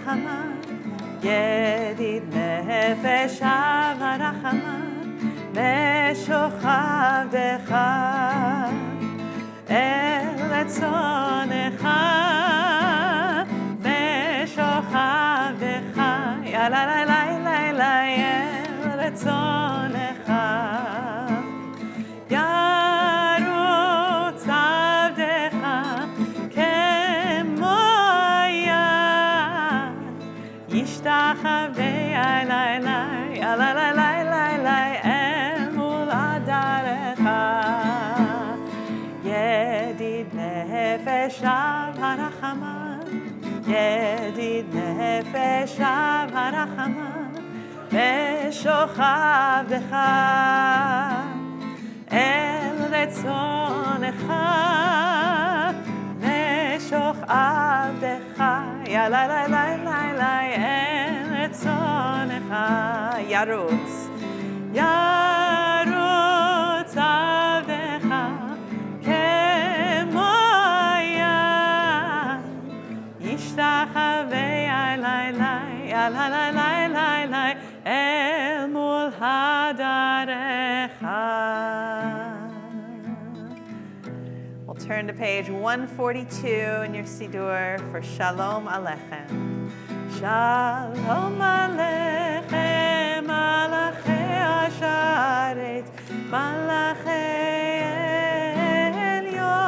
הרחמן, ידיד נפש אב הרחמן, משוכבך אל רצונך, משוכבך, יאללה לי לי לי לי אל רצונך. ירוץ עבדך כמו היד, ישתחווה אלי לי, יאללה לי לי לי לי אל מול עדרך. ידיד נפש אב הרחמן, ידיד נפש אב הרחמן, משוכבך אל רצונך, משוכבך, יאללה לי לי לי לי אל רצונך. ירוץ, ירוץ עבדך כמו היד, ישתחווה אלי לי, יאללה לי לי לי לי אל מול הדרך. We'll turn to page 142 in your siddur for Shalom Aleichem. Shalom Aleichem, Malachei Asharet, Malachei Elyon,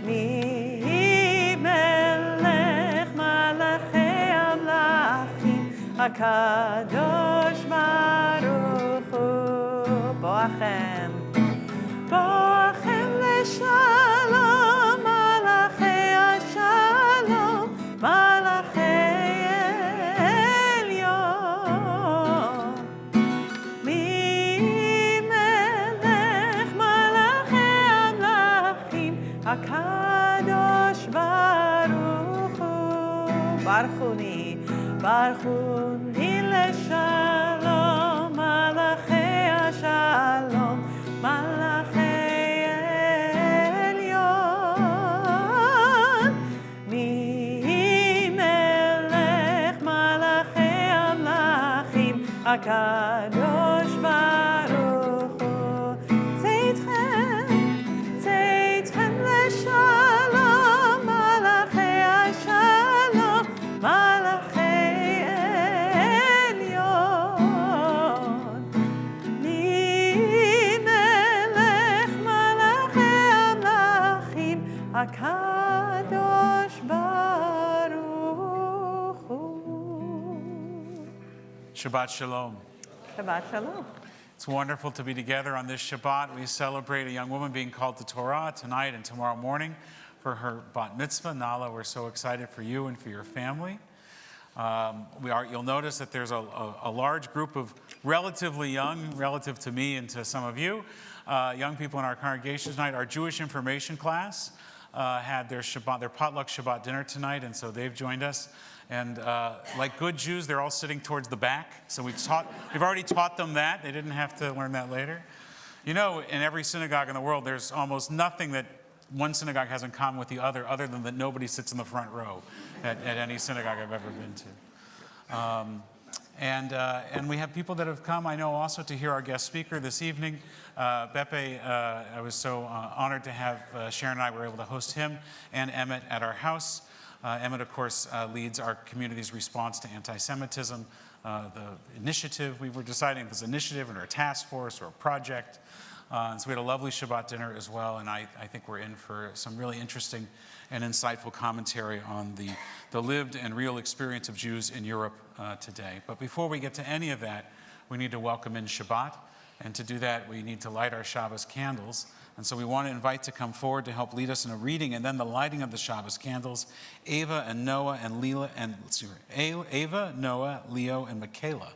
Mi Melech Malachei Amlachim, HaKadosh Baruch Hu, Boachem. Boachem leshalom, malachei ashalom, malachei elyon. Mi melech malachei amlachim, hakadosh baruch hu. Baruchuni leshalom, malachei ashalom, malachei HaKadosh Baruch Hu. Tzeitzchem leshalom, malachei ashalom, malachei elyon. Mi melech malachei amlachim, HaKadosh Baruch Hu. Shabbat Shalom. Shabbat Shalom. It's wonderful to be together on this Shabbat. We celebrate a young woman being called to Torah tonight and tomorrow morning for her bat mitzvah. Nala, we're so excited for you and for your family. You'll notice that there's a large group of relatively young, relative to me and to some of you, young people in our congregation tonight. Our Jewish information class had their potluck Shabbat dinner tonight, and so they've joined us. And like good Jews, they're all sitting towards the back. So we've already taught them that. They didn't have to learn that later. You know, in every synagogue in the world, there's almost nothing that one synagogue has in common with the other than that nobody sits in the front row at any synagogue I've ever been to. And we have people that have come, I know, also to hear our guest speaker this evening. Beppe, I was so honored to have Sharon and I were able to host him and Emmett at our house. Emmett, of course, leads our community's response to anti-Semitism. The initiative, we were deciding if it was an initiative or a task force or a project. And so we had a lovely Shabbat dinner as well, and I think we're in for some really interesting and insightful commentary on the lived and real experience of Jews in Europe today. But before we get to any of that, we need to welcome in Shabbat, and to do that, we need to light our Shabbos candles. And so we want to invite to come forward to help lead us in a reading and then the lighting of the Shabbos candles, Ava and Noah and Ava, Noah, Leo, and Michaela.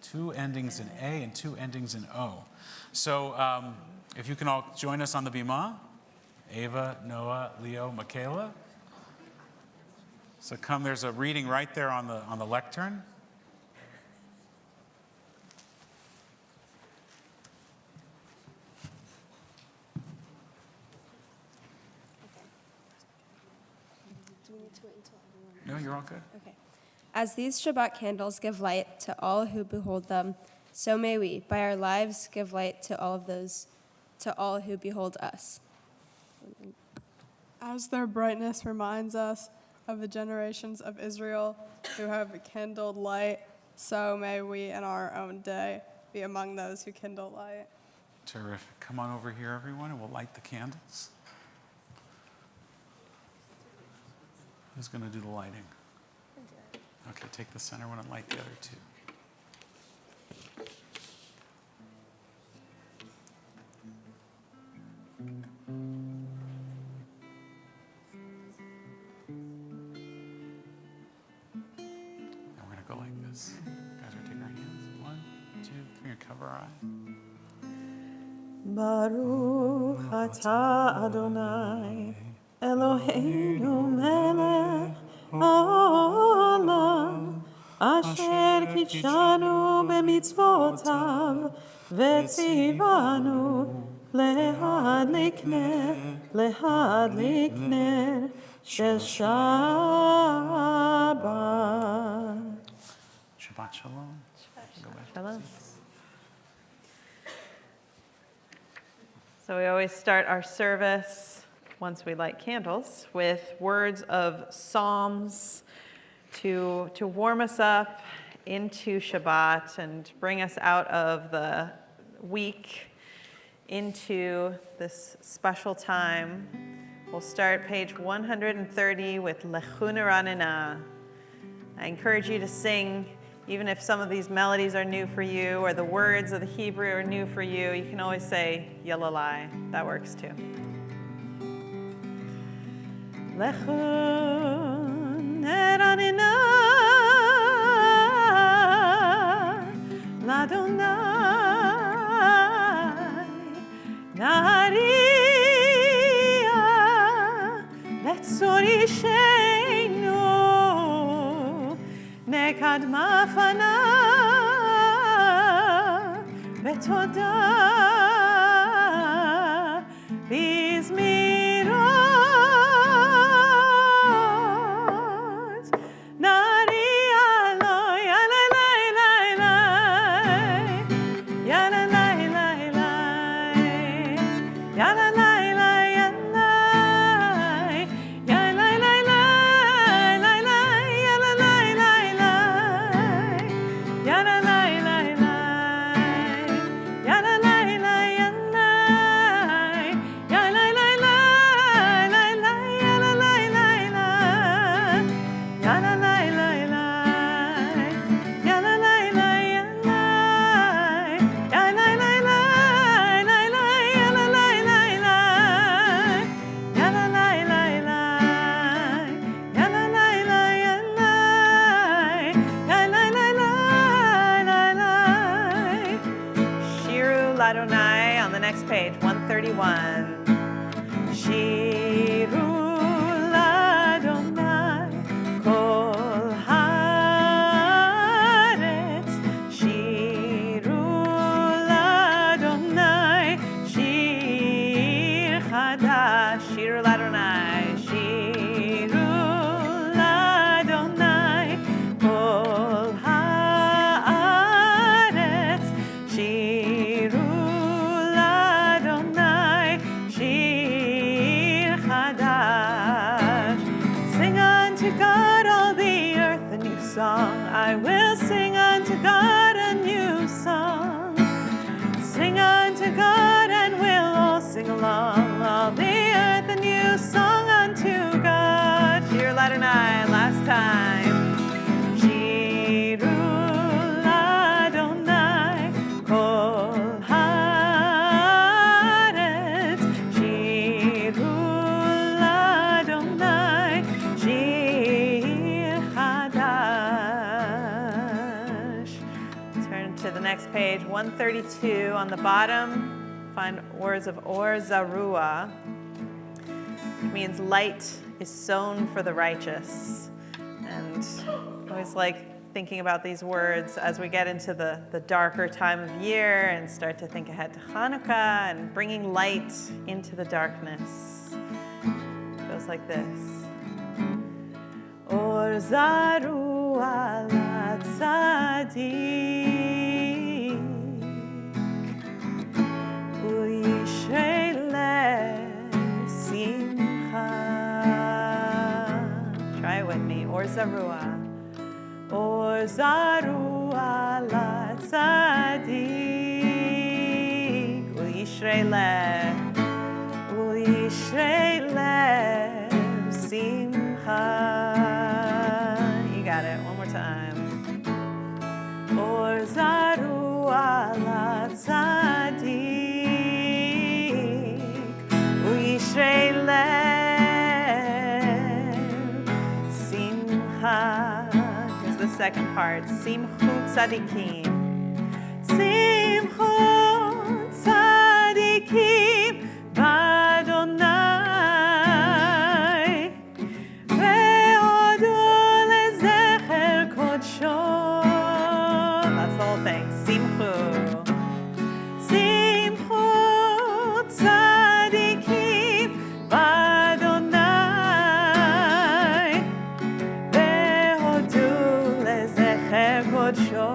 2 endings in A and 2 endings in O. So if you can all join us on the Bima, Ava, Noah, Leo, Michaela. So come, there's a reading right there on the lectern. Do we need to No, you're all good. Okay. As these Shabbat candles give light to all who behold them, so may we, by our lives, give light to all who behold us. As their brightness reminds us of the generations of Israel who have kindled light, so may we in our own day be among those who kindle light. Terrific. Come on over here, everyone, and we'll light the candles. Who's going to do the lighting? Okay, take the center one and light the other two. And we're going to go like this. Guys, we're taking our hands. 1, 2, 3, and cover our eyes. Baruch atah Adonai, Eloheinu melech haolam, asher kitshanu b'mitzvotav, v'tzivanu להדליק נר של שבת. Shabbat Shalom. Shalom. So we always start our service, once we light candles, with words of psalms to warm us up into Shabbat and bring us out of the week into this special time. We'll start page 130 with Lechuna Ranina. I encourage you to sing, even if some of these melodies are new for you or the words of the Hebrew are new for you. You can always say Yalalai. That works too. Lechuna Ranina Ladonai Naria Letzorishenu Nekadma Fana Betoda Bizmirot Naria lo Yalalai Yalalai Adonai on the next page, 131. Shiru l'Adonai kol haaretz. Shiru l'Adonai shir chadash. Shiru l'Adonai. Shiru l'Adonai kol haaretz. Shiru song. I will sing unto God a new song. Sing unto God and we'll all sing along. All the earth a new song unto God. Shir l'Adonai, last time. Shiru l'Adonai kol haaretz. Shiru l'Adonai shir chadash. Turn to the next page, 132 on the bottom. Find words of Or Zarua. It means light is sown for the righteous. And I always like thinking about these words as we get into the darker time of year and start to think ahead to Hanukkah and bringing light into the darkness. It goes like this. zaru ala tzadik, uyishrei lev simcha. Try it with me. Or zarua ala tzadik, uyishrei lev simcha. You got it. One more time. Or zaru ala tzadik, uyishrei lev simcha. Here's the second part. Simchu tzadikim. Simchu tzadikim b'Adonai, ve'odu lezecher kodsho. That's the whole thing. Simchu. Simchu tzadikim b'Adonai, ve'odu lezecher kodsho.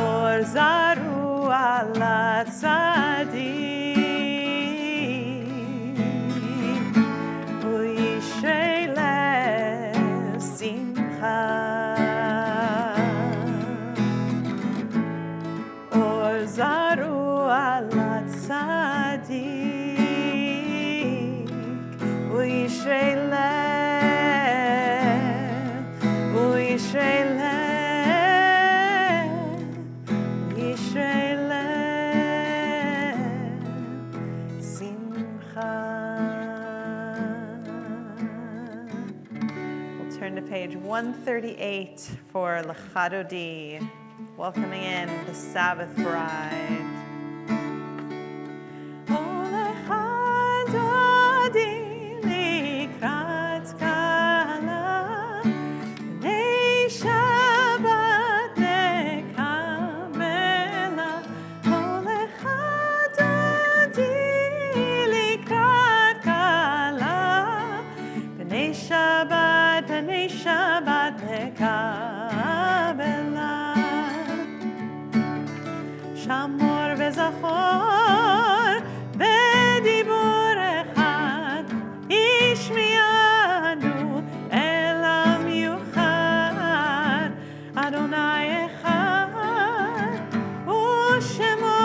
Or zaru ala tzadik, uyishrei lev simcha. Or zaru ala tzadik, uyishrei lev page 138 for L'chadodi, welcoming in the Sabbath bride. Oh, L'chadodi likrat kala, b'nei Shabbat nekabela. Oh, L'chadodi likrat kala, b'nei Shabbat nekabela. Shamor וזכור בדיבור אחד, השמיענו אל המיוחד. אדוני אחד ושמו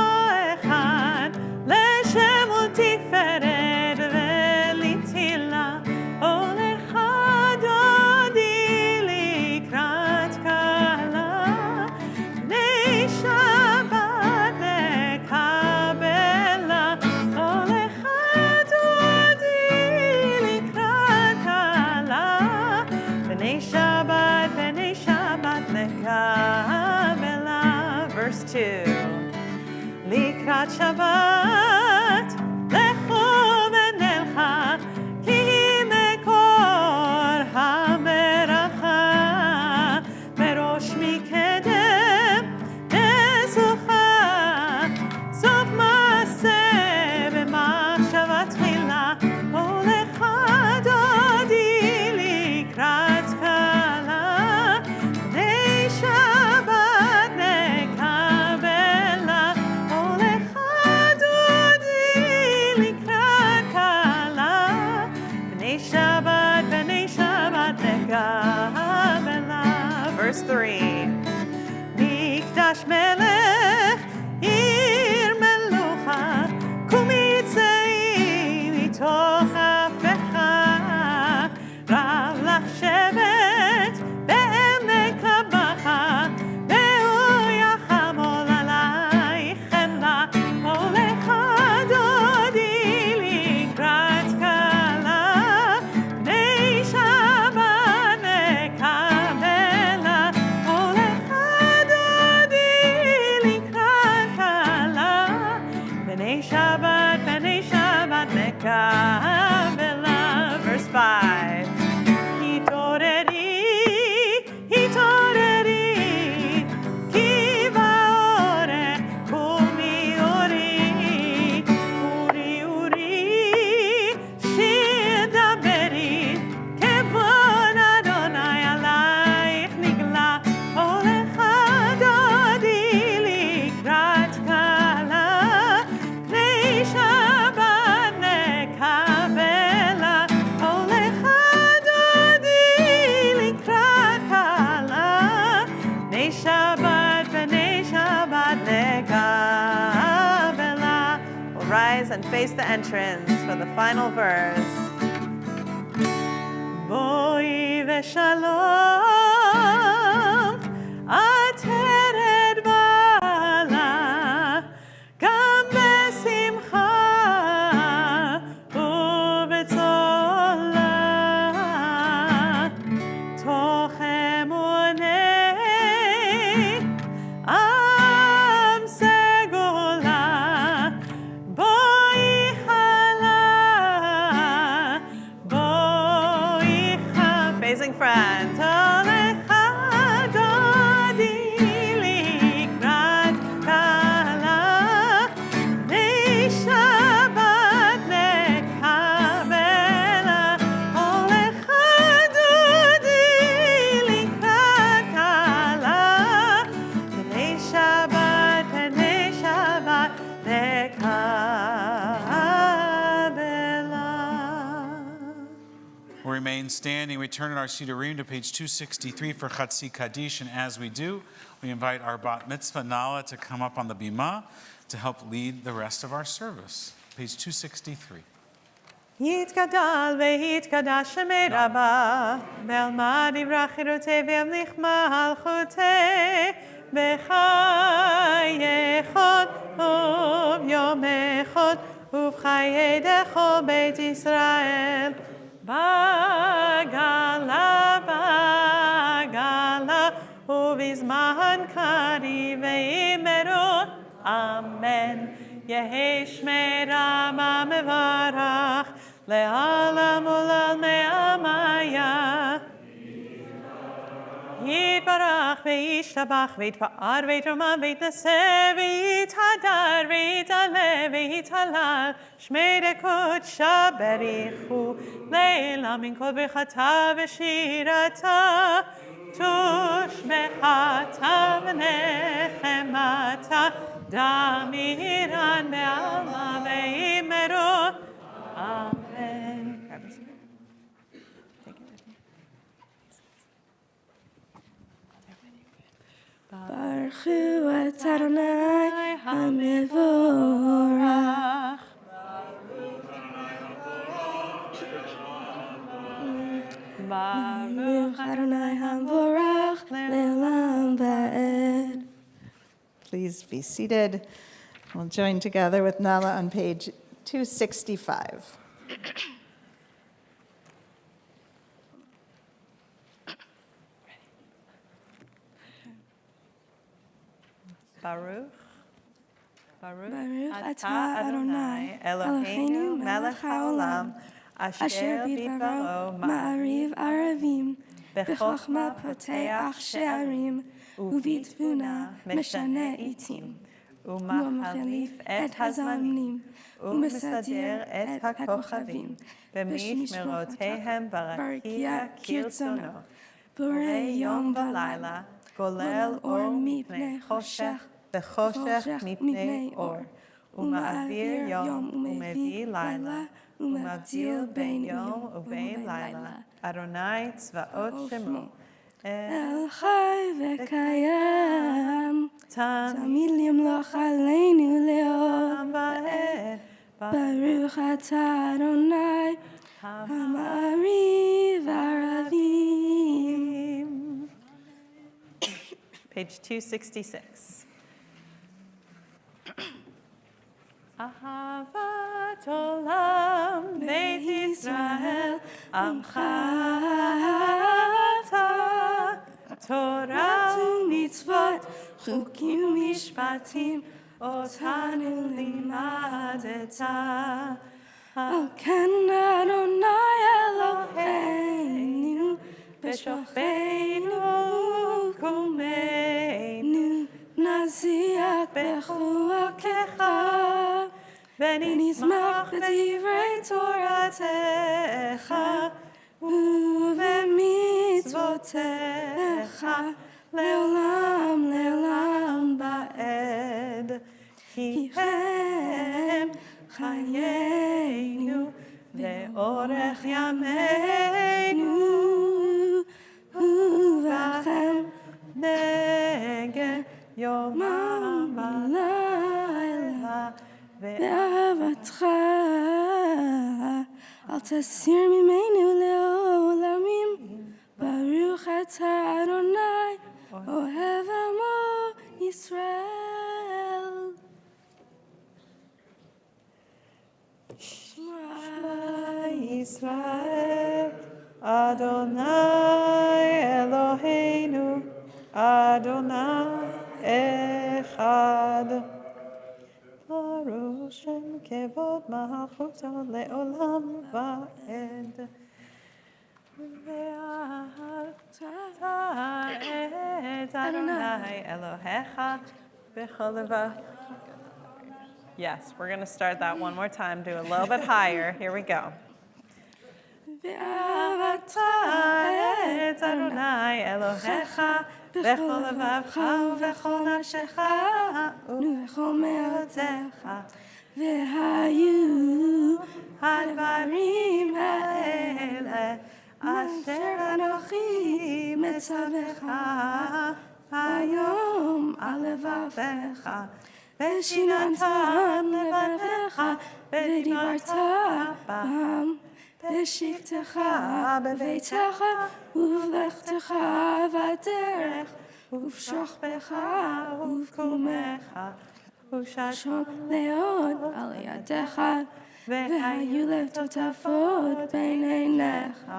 אחד, לשם ולתפארת ולתהילה. Verse 2. Likrat Shabbat lechu v'nelcha, ki mekor hameracha, merosh mikedem nezucha, sof maaseh v'machshava tchila. Oh, lecha dodi likrat kala, b'nei Shabbat nekabela. Oh, lecha dodi likrat kala, b'nei Shabbat nekabela. Verse 3. Mikdash melech ir melucha, kumi tzei mitoch afecha, rav lach shevet be'emek labacha, ve'hu yachamol alaychem la. Oh, lecha dodi likrat kala, b'nei Shabbat nekabela. Oh, face the entrance for the final verse. Boi v'shalom, ateret bala, gam besimcha u'betzola, toch emunei am segula, boi chala, facing front. Olecha dodi likrat kala, nei Shabbat nekabela. Olecha dodi likrat kala, nei Shabbat nekabela. We'll remain standing. We turn in our siddurim to page 263 for Chatzi Kaddish, and as we do, we invite our bat mitzvah Nala to come up on the bima to help lead the rest of our service. Page 263. יתגדל ויתקדש שמי רבה, ואלמד יברח חירותי וימליך מלכותי, בחיי חוד וביום אחד, ובחיי דכל בית ישראל. בגלה, בגלה, ובזמן קריב ויאמרו, אמן. יהי שמי רמה מברך, לעולם ולעלמי עמיה. יתברך וישתבח ויתפאר ויתרומם ויתנשא ויתהדר ויתעלה ויתהלל, שמי דקודשה בריחו, לעילם מן כל ברכתה ושירתה, תושבחתה ונחמתה, דמירן בעלמא ויאמרו, אמן. Baruch hu et Adonai HaMevorach. Baruch Adonai HaMevorach le'olam va'ed. Please be seated. We'll join together with Nala on page 265. Baruch, Baruch atah Adonai Eloheinu melech haolam, asher bidvaro ma'ariv aravim, bechokma poteach she'arim, ובתבונה משנה עתים, ומחליף את הזמנים, ומסדר את הכוכבים, במשמרותיהם ברקיע כרצונו, בורא יום ולילה, גולל אור מפני חושך, וחושך מפני אור, ומעביר יום ומביא לילה, ומבדיל בין יום ובין לילה, אדוני צבאות שמו. אל חי וקיים, תמיד למלוך עלינו לעולם ועד. ברוך אתה אדוני, המעריב ערבים. Page 266. אהבת עולם, בית ישראל, עמך אתה, תורה ומצוות, חוקים ומשפטים, אותנו לימדת. על כן אדוני אלוהינו, בשוכבנו וקומנו, נזיח בחוקך, ונשמח בדברי תורתך, ובמצוותיך, לעולם לעולם בעד. כי הם חיינו ואורך ימינו, ובכם נגן יומם ולילה, ואהבתך אל תסיר ממנו לעולמים. ברוך אתה אדוני, אוהב עמו ישראל. שמע ישראל, אדוני אלוהינו, אדוני אחד. ברוך שם כבוד מלכותו לעולם ועד. ואהבת את אדוני אלוהיך בכל לבבך. Yes, we're going to start that one more time, do a little bit higher. Here we go. ואהבת את אדוני אלוהיך בכל לבבך ובכל נפשך ובכל מאודך. והיו הדברים האלה אשר אנוכי מצווך היום על לבבך. ושיננתם לבבך ודיברת בם בשבתך בביתך ובלכתך בדרך ובשוכבך ובקומך וששון מאוד על ידך והיו לטוטפות בין עיניך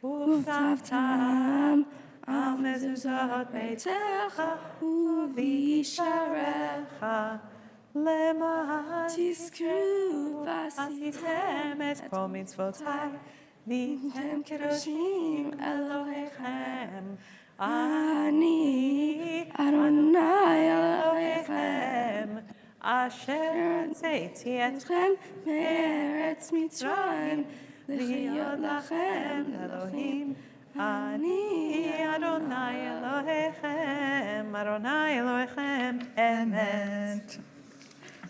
וכתבתם על מזוזות ביתך ובישעריך למען תזכרו ועשיתם את כל מצוותיי והייתם קדושים אלוהיכם. אני אדוני אלוהיכם אשר הוצאתי אתכם מארץ מצרים להיות לכם אלוהים. אני אדוני אלוהיכם, אדוני אלוהיכם, אמת.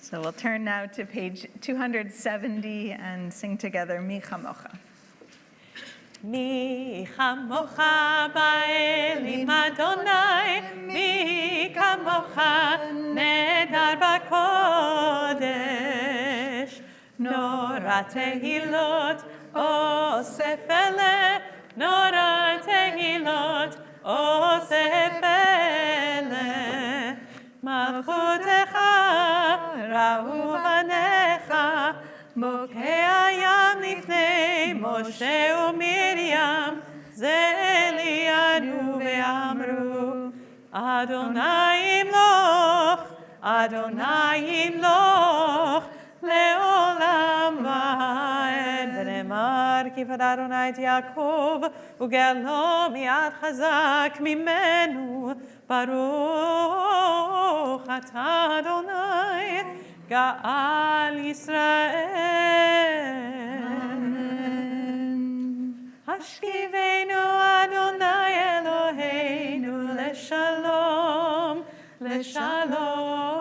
So we'll turn now to page 270 and sing together Mi Chamocha. מי כמוך באלים אדוני, מי כמוך נדר בקודש. נורא תהילות אוסף אלה, נורא תהילות אוסף אלה. מלכותך ראו בניך, בוקע ים לפני משה ומרים, זה לידו ואמרו, אדוני ימלוך, אדוני ימלוך, לעולם ועד. ונאמר, כי פדה אדוני את יעקב, וגאלו מיד חזק ממנו, ברוך אתה אדוני, גאל ישראל. השכיבנו אדוני אלוהינו לשלום, לשלום.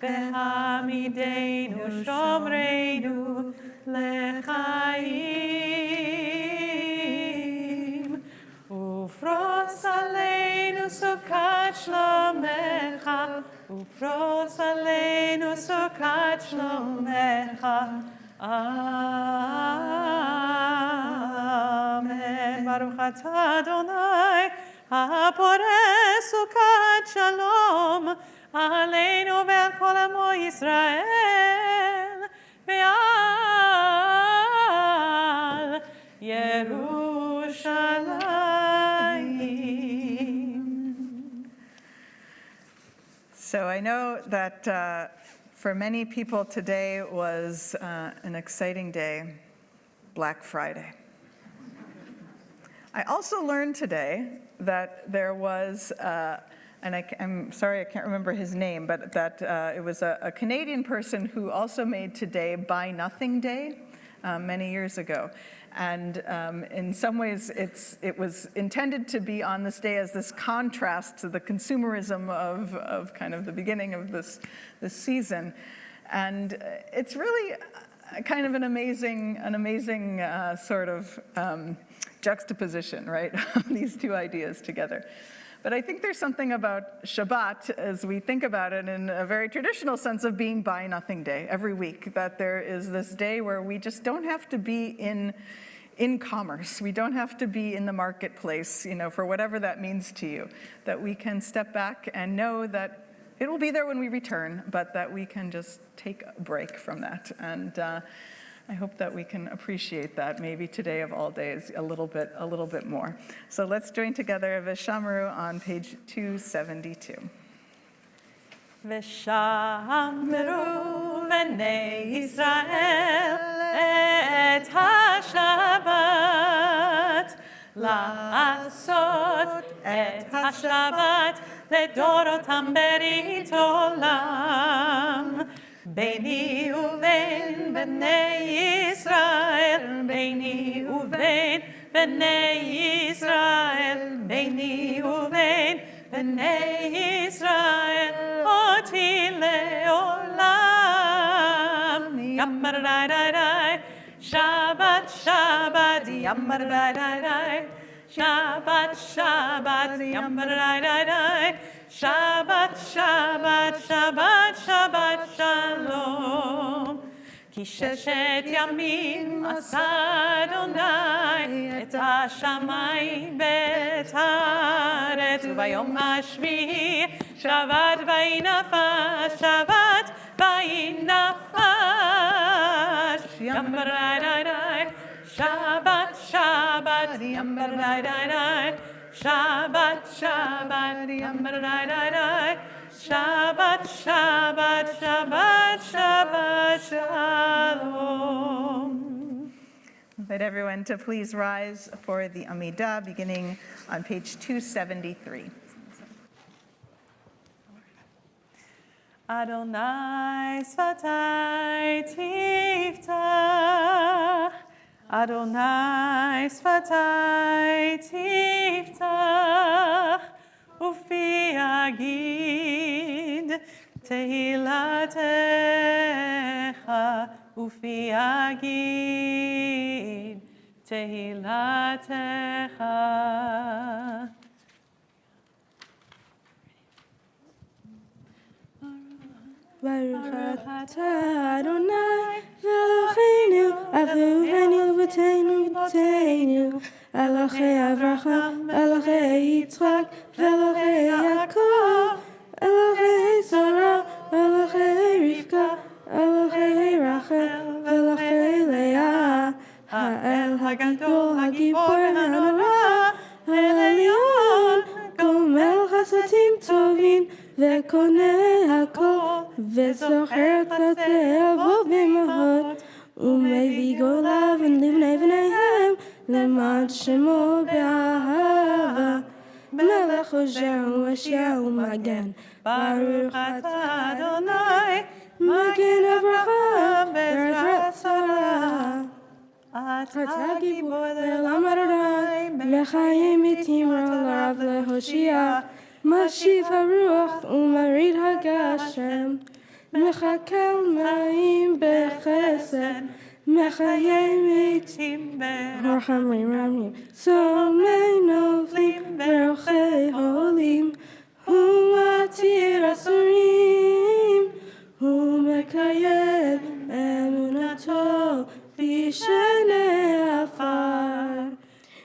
והעמידנו שומרנו לחיים. ופרוס עלינו סוכת שלומך, ופרוס עלינו סוכת שלומך. אמן. ברוך אתה אדוני, הפורס סוכת שלום, עלינו ועל כל עמו ישראל, ועל ירושלים. So I know that for many people today was an exciting day, Black Friday. I also learned today that there was, and I'm sorry I can't remember his name, but that it was a Canadian person who also made today Buy Nothing Day many years ago. And in some ways, it was intended to be on this day as this contrast to the consumerism of kind of the beginning of this season. And it's really kind of an amazing sort of juxtaposition, right? These two ideas together. But I think there's something about Shabbat, as we think about it in a very traditional sense of being Buy Nothing Day every week, that there is this day where we just don't have to be in commerce. We don't have to be in the marketplace, for whatever that means to you, that we can step back and know that it will be there when we return, but that we can just take a break from that. And I hope that we can appreciate that, maybe today of all days, a little bit more. So let's join together V'shamru on page 272. V'shamru b'nei Yisrael et ha-Shabbat, la'asot et ha-Shabbat לדורותם ברית עולם. ביני ובין בני ישראל, ביני ובין בני ישראל, ביני ובין בני ישראל, אותי לעולם. ימר די די די, שבת שבת, ימר די די די, Shabbat, Shabbat, yamar dai dai dai. Shabbat, Shabbat, Shabbat, Shabbat, Shalom. Ki sheshet yamim asa Adonai et hashamayim ve'et haaretz ubayom hashvi'i Shabbat vayinafash, Shabbat vayinafash. Yamar dai dai dai. Shabbat, Shabbat, yamar dai dai dai. Shabbat, Shabbat, yamar dai dai dai. Shabbat, Shabbat, Shabbat, Shabbat, Shalom. Invite everyone to please rise for the Amidah, beginning on page 273. Adonai sfatai tiftach. Adonai sfatai tiftach, ufi agid tehilatecha, ufi agid tehilatecha. Baruch atah Adonai Eloheinu Avihuenu v'teinu v'teinu Elohei Avraham Elohei Yitzchak Elohei Yaakov Elohei Sarah Elohei Rivka Elohei Rachel Elohei Leah Ha'el Hagadol Hagibor Hanora Ha'elyon Gomel Chasatim Tovim וקונה הכל, וזוכר קצתי אבות במהות, ומביא גאולה לבני בניהם, למען שמו באהבה. מלך עוזר ומשיח ומגן, ברוך אתה אדוני, מגן אברהם בעזרת שרה. אתה גיבור לעולם אדוני, מחיים מתים לרב להושיע. משיב הרוח ומרעיד הגשם, מחכל מים בחסד, מחיי מתים ברחמים רבים, צומי נופלים ברוחי עולים, הוא מתיר אסורים, הוא מקיים אמונתו בשני עפר,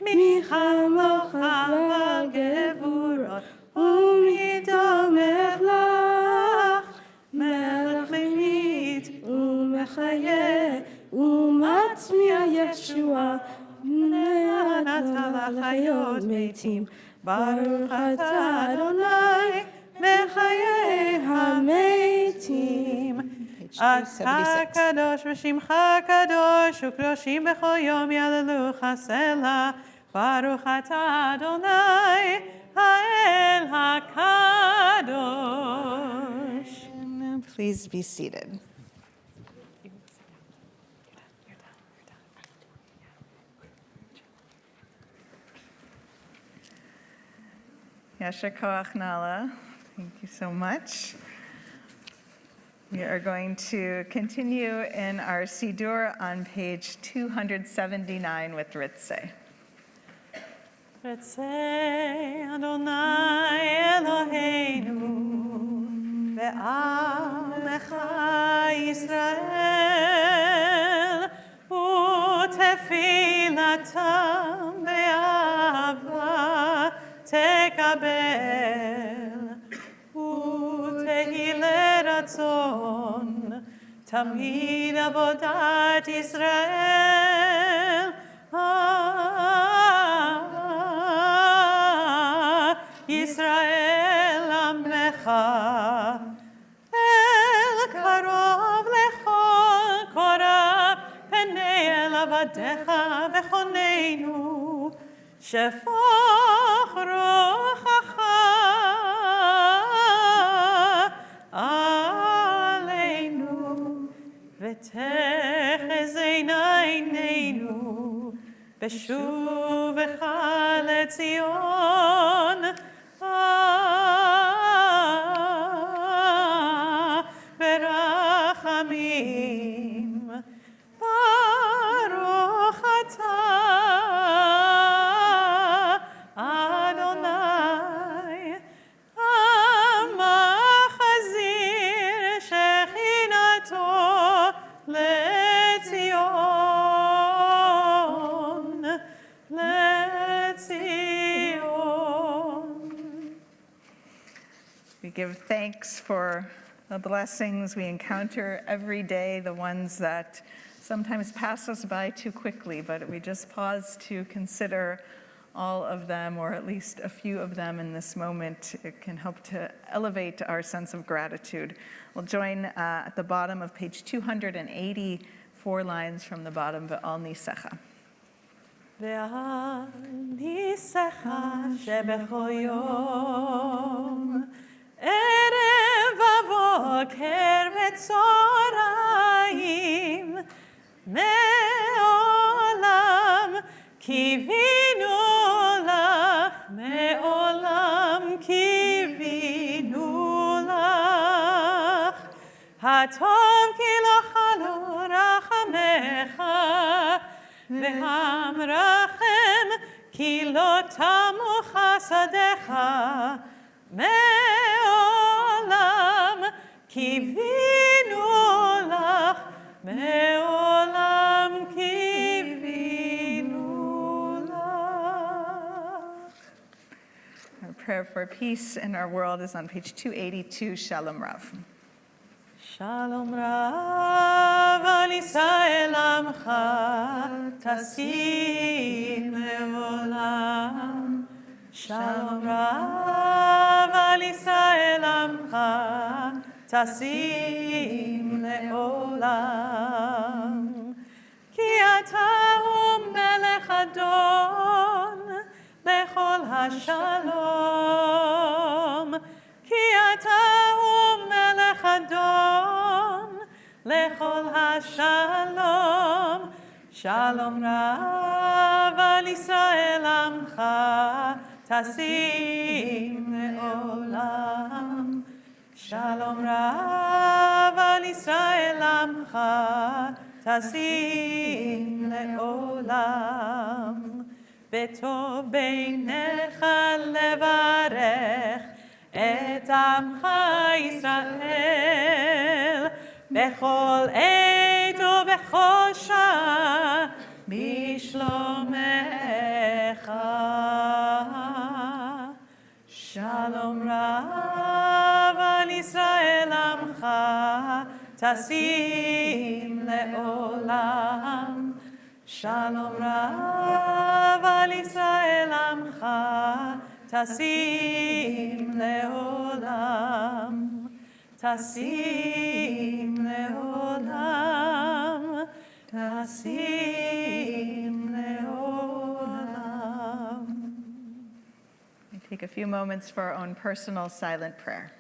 מי כמוך בעל גבורות ומתומך לך, מלך ממית ומחיה ומצמיע ישועה, נתת לחיות מתים, ברוך אתה אדוני מחיי המתים. אתה קדוש ושמך קדוש, וקדושים בכל יום יהללוך סלה, ברוך אתה אדוני האל הקדוש. Please be seated. Yasher Koach Nala, thank you so much. We are going to continue in our siddur on page 279 with Ritzeh. Retzei Adonai Eloheinu ve'amecha Yisrael u'tefilatam be'ahava tekabel u'tehi leratzon tamid avodat Yisrael Yisrael Amecha El Karov Lechol Korah Penei El Avadecha V'choneinu Shefach Rochacha Aleinu V'techezena Eineinu Beshuvecha leTzion berachamim Baruch atah Adonai Amachazir shechinato leTzion We give thanks for the blessings we encounter every day, the ones that sometimes pass us by too quickly, but we just pause to consider all of them, or at least a few of them in this moment. It can help to elevate our sense of gratitude. We'll join at the bottom of page 280, 4 lines from the bottom, Ve'al Nisecha. Ve'al Nisecha shebechol yom ערב ובוקר וצהריים מעולם קיווינו לך מעולם קיווינו לך הטוב כי לא חלו רחמך והמרחם כי לא תמו חסדיך מעולם קיווינו לך, מעולם קיווינו לך. Our prayer for peace in our world is on page 282, Shalom Rav. שלום רב על ישראל עמך, תשים לעולם. שלום רב על ישראל עמך, תשים לעולם. כי אתה הוא מלך אדון לכל השלום. כי אתה הוא מלך אדון לכל השלום. שלום רב על ישראל עמך, תשים לעולם. שלום רב על ישראל עמך, תשים לעולם. בטוב בעיניך לברך את עמך ישראל, בכל עת ובכל שעה בשלומך. שלום רב על ישראל עמך, תשים לעולם. שלום רב על ישראל עמך, תשים לעולם. תשים לעולם. תשים לעולם. We take a few moments for our own personal silent prayer.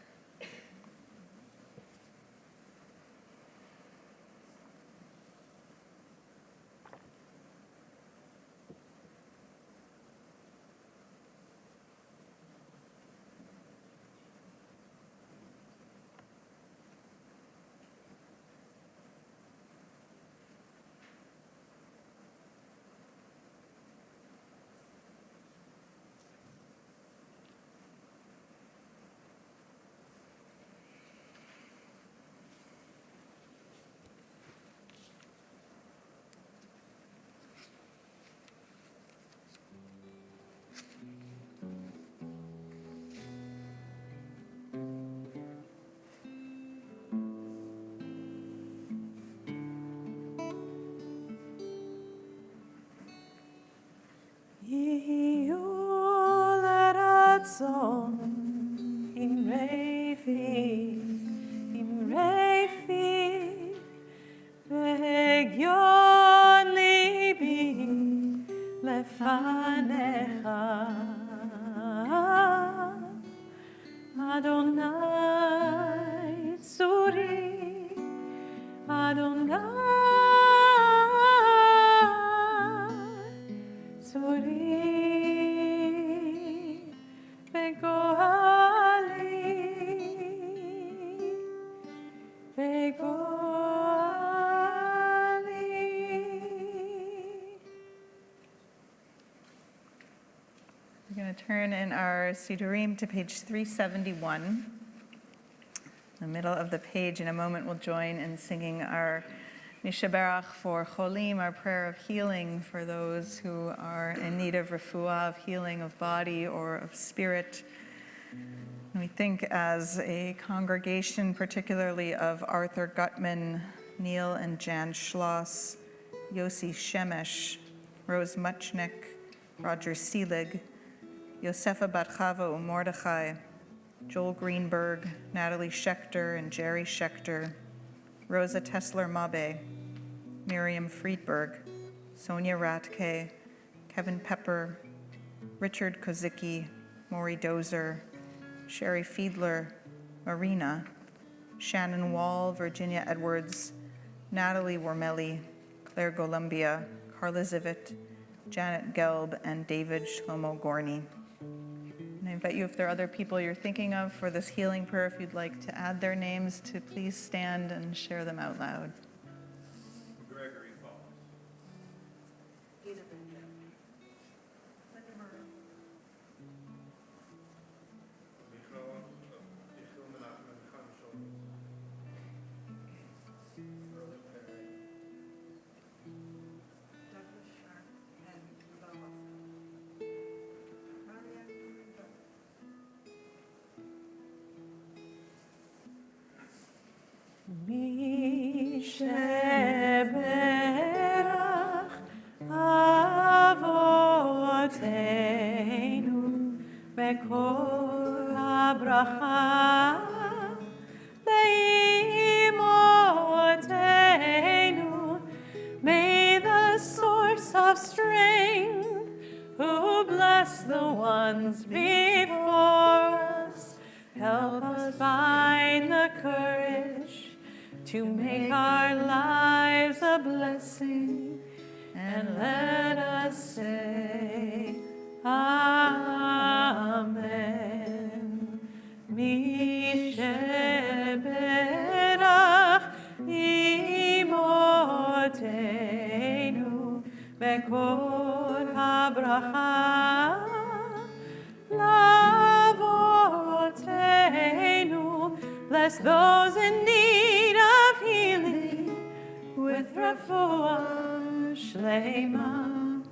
Adonai Tsuri, Adonai Tsuri, Begoali, Begoali. We're going to turn in our siddurim to page 371. In the middle of the page, in a moment, we'll join in singing our Mishaberach for Cholim, our prayer of healing for those who are in need of refuah, of healing of body or of spirit. And we think as a congregation, particularly of Arthur Gutman, Neil and Jan Schloss, Yossi Shemesh, Rose Muchnick, Roger Seelig, Yosefa Batchava Mordechai, Joel Greenberg, Natalie Schechter and Jerry Schechter, Rosa Tessler-Mabe, Miriam Friedberg, Sonia Ratke, Kevin Pepper, Richard Kozicki, Maury Dozer, Sherry Fiedler, Marina, Shannon Wall, Virginia Edwards, Natalie Wormelli, Claire Golumbia, Carla Zivit, Janet Gelb, and David Shlomo Gorney. And I invite you, if there are other people you're thinking of for this healing prayer, if you'd like to add their names, to please stand and share them out loud. Gregory Falls. Misheberach Avoteinu Bekol HaBracha Leimotenu. May the source of strength, who bless the ones before us, help us find the courage to make our lives a blessing, and let us say, Amen. Misheberach imotenu bekol habracha lavotenu. Bless those in need of healing with refuah shlema,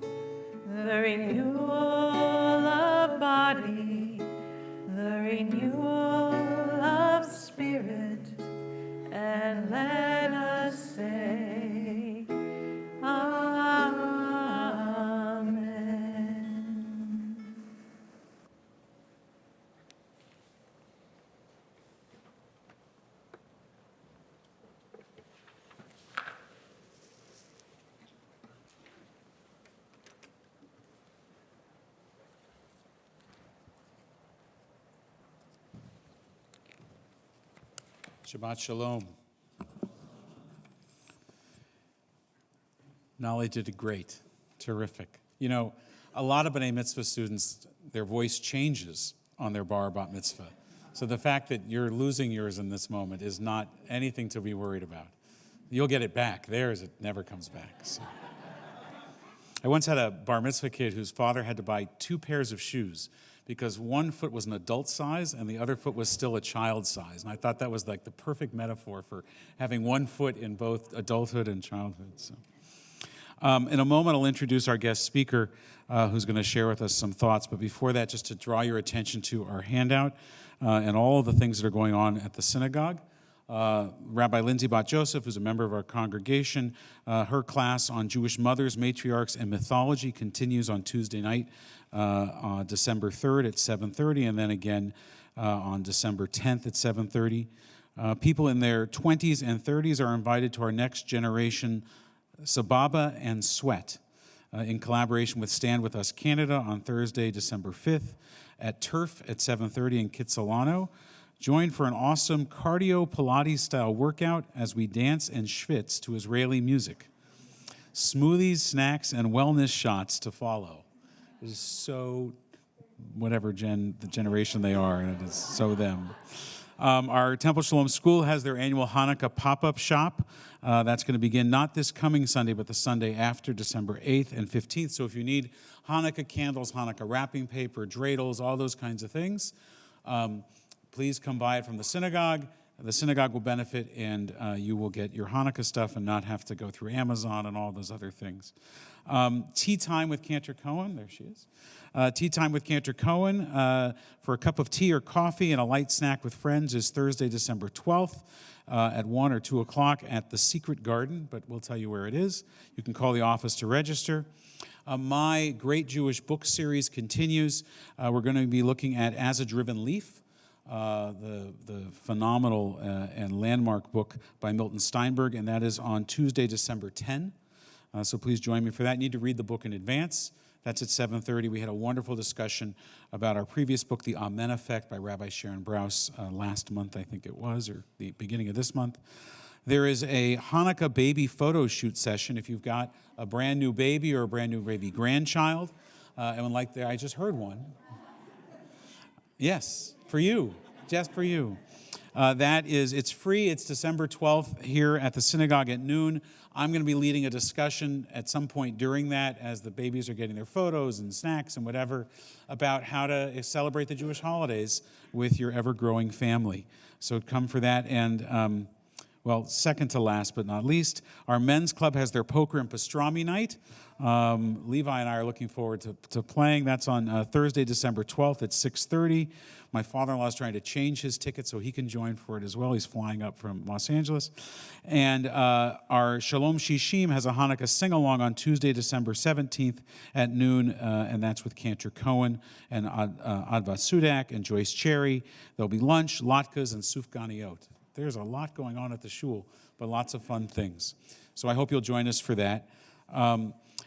the renewal of body, the renewal of spirit, and let us say, Amen. Shabbat Shalom. Nolly did great. Terrific. You know, a lot of B'nai Mitzvah students, their voice changes on their bar bat mitzvah. So the fact that you're losing yours in this moment is not anything to be worried about. You'll get it back. Theirs, it never comes back. So. I once had a bar mitzvah kid whose father had to buy 2 pairs of shoes because one foot was an adult size and the other foot was still a child size. And I thought that was like the perfect metaphor for having one foot in both adulthood and childhood. So. In a moment, I'll introduce our guest speaker who's going to share with us some thoughts. But before that, just to draw your attention to our handout and all of the things that are going on at the synagogue. Rabbi Lindsay Bat-Joseph, who's a member of our congregation, her class on Jewish mothers, matriarchs, and mythology continues on Tuesday night, on December 3rd at 7:30, and then again on December 10th at 7:30. People in their 20s and 30s are invited to our next generation Sababa and Sweat in collaboration with Stand With Us Canada on Thursday, December 5th at Turf at 7:30 in Kitsilano. Join for an awesome cardio Pilates-style workout as we dance and schwitz to Israeli music. Smoothies, snacks, and wellness shots to follow. It is so whatever the generation they are, and it is so them. Our Temple Shalom School has their annual Hanukkah pop-up shop. That's going to begin not this coming Sunday, but the Sunday after, December 8th and 15th. So if you need Hanukkah candles, Hanukkah wrapping paper, dreidels, all those kinds of things, please come buy it from the synagogue. The synagogue will benefit, and you will get your Hanukkah stuff and not have to go through Amazon and all those other things. Tea time with Cantor Cohen. There she is. Tea time with Cantor Cohen for a cup of tea or coffee and a light snack with friends is Thursday, December 12th at 1 or 2 o'clock at the Secret Garden, but we'll tell you where it is. You can call the office to register. My Great Jewish Book Series continues. We're going to be looking at As a Driven Leaf, the phenomenal and landmark book by Milton Steinberg, and that is on Tuesday, December 10. So please join me for that. You need to read the book in advance. That's at 7:30. We had a wonderful discussion about our previous book, The Amen Effect, by Rabbi Sharon Brous, last month, I think it was, or the beginning of this month. There is a Hanukkah baby photo shoot session if you've got a brand new baby or a brand new baby grandchild. And like I just heard one. Yes, for you, just for you. It's free. It's December 12th here at the synagogue at noon. I'm going to be leading a discussion at some point during that as the babies are getting their photos and snacks and whatever about how to celebrate the Jewish holidays with your ever-growing family. So come for that. And, second to last but not least, our men's club has their poker and pastrami night. Levi and I are looking forward to playing. That's on Thursday, December 12th at 6:30. My father-in-law is trying to change his ticket so he can join for it as well. He's flying up from Los Angeles. And our Shalom Shishim has a Hanukkah sing-along on Tuesday, December 17th at noon, and that's with Cantor Cohen and Adva Sudak and Joyce Cherry. There'll be lunch, latkes, and sufganiot. There's a lot going on at the shul, but lots of fun things. So I hope you'll join us for that.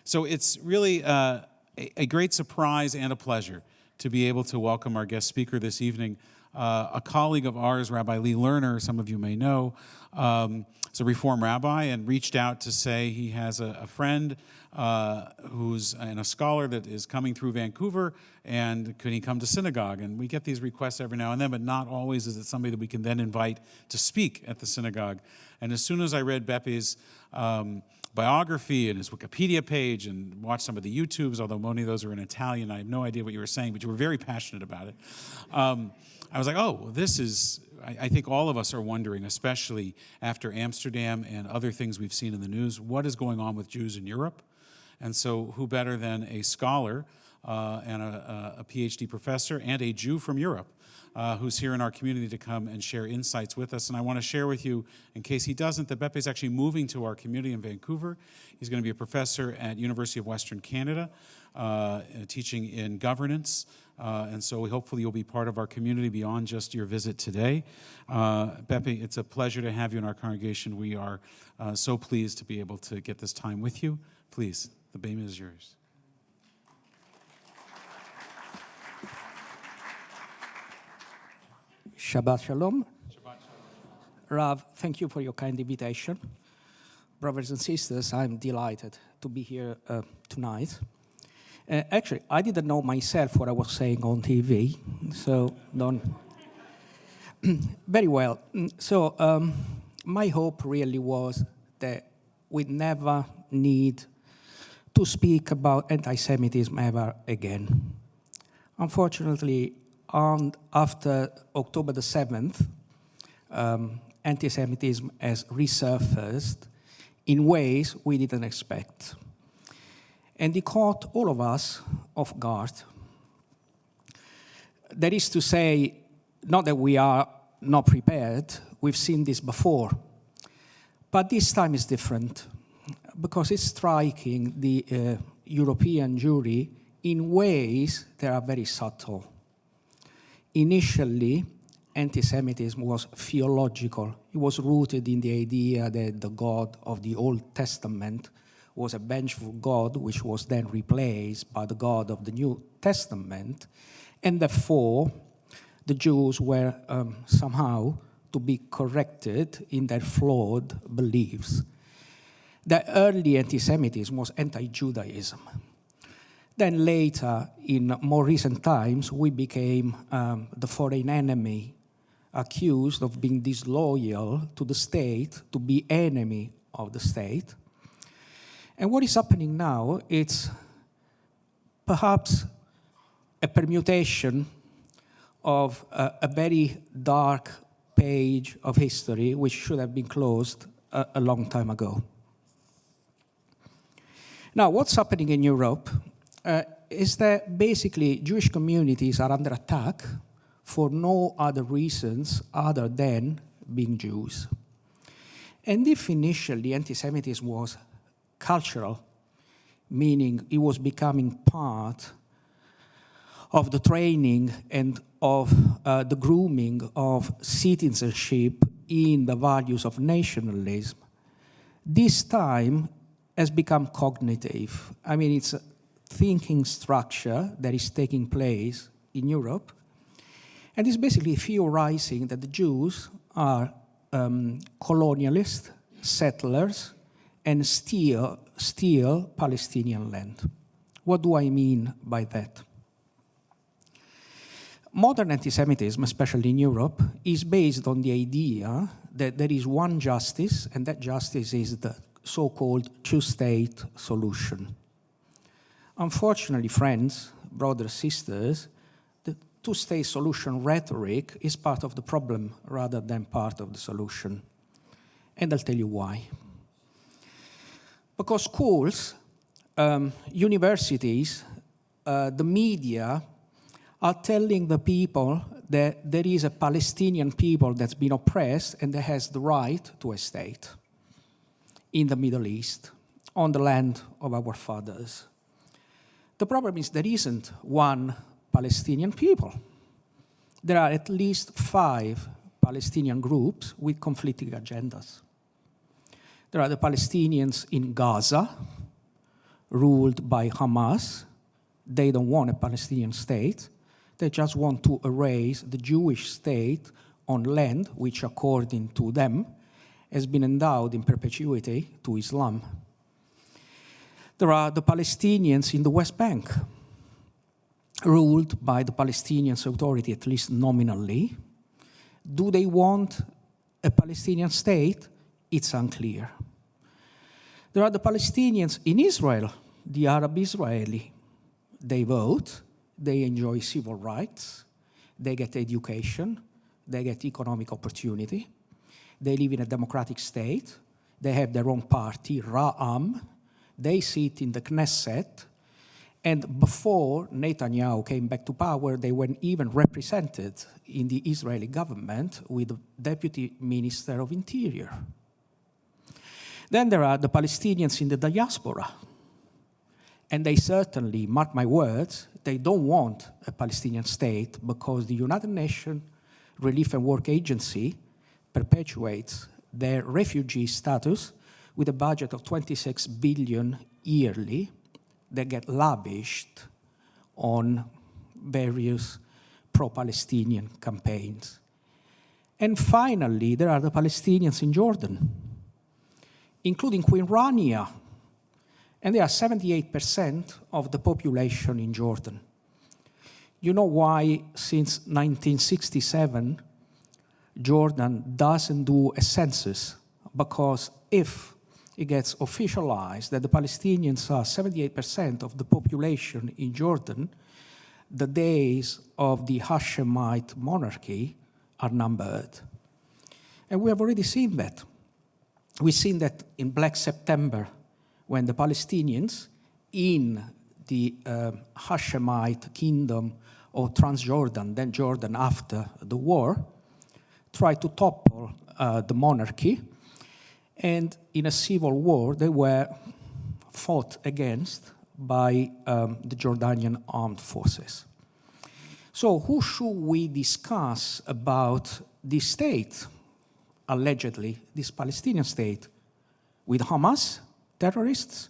So it's really a great surprise and a pleasure to be able to welcome our guest speaker this evening, a colleague of ours, Rabbi Lee Lerner, some of you may know, is a Reform rabbi and reached out to say he has a friend who's a scholar that is coming through Vancouver, and could he come to synagogue? And we get these requests every now and then, but not always is it somebody that we can then invite to speak at the synagogue. And as soon as I read Bepe's biography and his Wikipedia page and watched some of the YouTubes, although many of those are in Italian, I have no idea what you were saying, but you were very passionate about it. I was like, this is, I think all of us are wondering, especially after Amsterdam and other things we've seen in the news, what is going on with Jews in Europe? And so who better than a scholar and a PhD professor and a Jew from Europe who's here in our community to come and share insights with us. And I want to share with you, in case he doesn't, that Beppe is actually moving to our community in Vancouver. He's going to be a professor at University of Western Canada, teaching in governance. And so hopefully you'll be part of our community beyond just your visit today. Beppe, it's a pleasure to have you in our congregation. We are so pleased to be able to get this time with you. Please, the bema is yours. Shabbat Shalom. Rav, thank you for your kind invitation. Brothers and sisters, I'm delighted to be here tonight. Actually, I didn't know myself what I was saying on TV, so don't. Very well. So my hope really was that we never need to speak about anti-Semitism ever again. Unfortunately, after October the 7th, anti-Semitism has resurfaced in ways we didn't expect. And it caught all of us off guard. That is to say, not that we are not prepared, we've seen this before. But this time is different because it's striking the European Jewry in ways that are very subtle. Initially, anti-Semitism was theological. It was rooted in the idea that the God of the Old Testament was a vengeful God, which was then replaced by the God of the New Testament, and therefore the Jews were somehow to be corrected in their flawed beliefs. The early anti-Semitism was anti-Judaism. Then later, in more recent times, we became the foreign enemy, accused of being disloyal to the state, to be enemy of the state. And what is happening now, it's perhaps a permutation of a very dark page of history which should have been closed a long time ago. Now, what's happening in Europe is that basically Jewish communities are under attack for no other reasons other than being Jews. And if initially anti-Semitism was cultural, meaning it was becoming part of the training and of the grooming of citizenship in the values of nationalism, this time has become cognitive. I mean, it's a thinking structure that is taking place in Europe, and it's basically theorizing that the Jews are colonialist settlers and steal Palestinian land. What do I mean by that? Modern anti-Semitism, especially in Europe, is based on the idea that there is one justice, and that justice is the so-called two-state solution. Unfortunately, friends, brothers, sisters, the two-state solution rhetoric is part of the problem rather than part of the solution. And I'll tell you why. Because schools, universities, the media are telling the people that there is a Palestinian people that's been oppressed and that has the right to a state in the Middle East, on the land of our fathers. The problem is there isn't one Palestinian people. There are at least 5 Palestinian groups with conflicting agendas. There are the Palestinians in Gaza, ruled by Hamas. They don't want a Palestinian state. They just want to erase the Jewish state on land which, according to them, has been endowed in perpetuity to Islam. There are the Palestinians in the West Bank, ruled by the Palestinian Authority, at least nominally. Do they want a Palestinian state? It's unclear. There are the Palestinians in Israel, the Arab Israeli. They vote, they enjoy civil rights, they get education, they get economic opportunity, they live in a democratic state, they have their own party, Ra'am, they sit in the Knesset, and before Netanyahu came back to power, they were even represented in the Israeli government with the Deputy Minister of Interior. Then there are the Palestinians in the diaspora. And they certainly, mark my words, they don't want a Palestinian state because the United Nations Relief and Work Agency perpetuates their refugee status with a budget of 26 billion yearly that get lavished on various pro-Palestinian campaigns. And finally, there are the Palestinians in Jordan, including Queen Rania, and they are 78% of the population in Jordan. You know why, since 1967, Jordan doesn't do a census? Because if it gets officialized that the Palestinians are 78% of the population in Jordan, the days of the Hashemite monarchy are numbered. And we have already seen that. We've seen that in Black September, when the Palestinians in the Hashemite kingdom of Transjordan, then Jordan after the war, tried to topple the monarchy, and in a civil war they were fought against by the Jordanian armed forces. So who should we discuss about this state, allegedly, this Palestinian state? With Hamas, terrorists?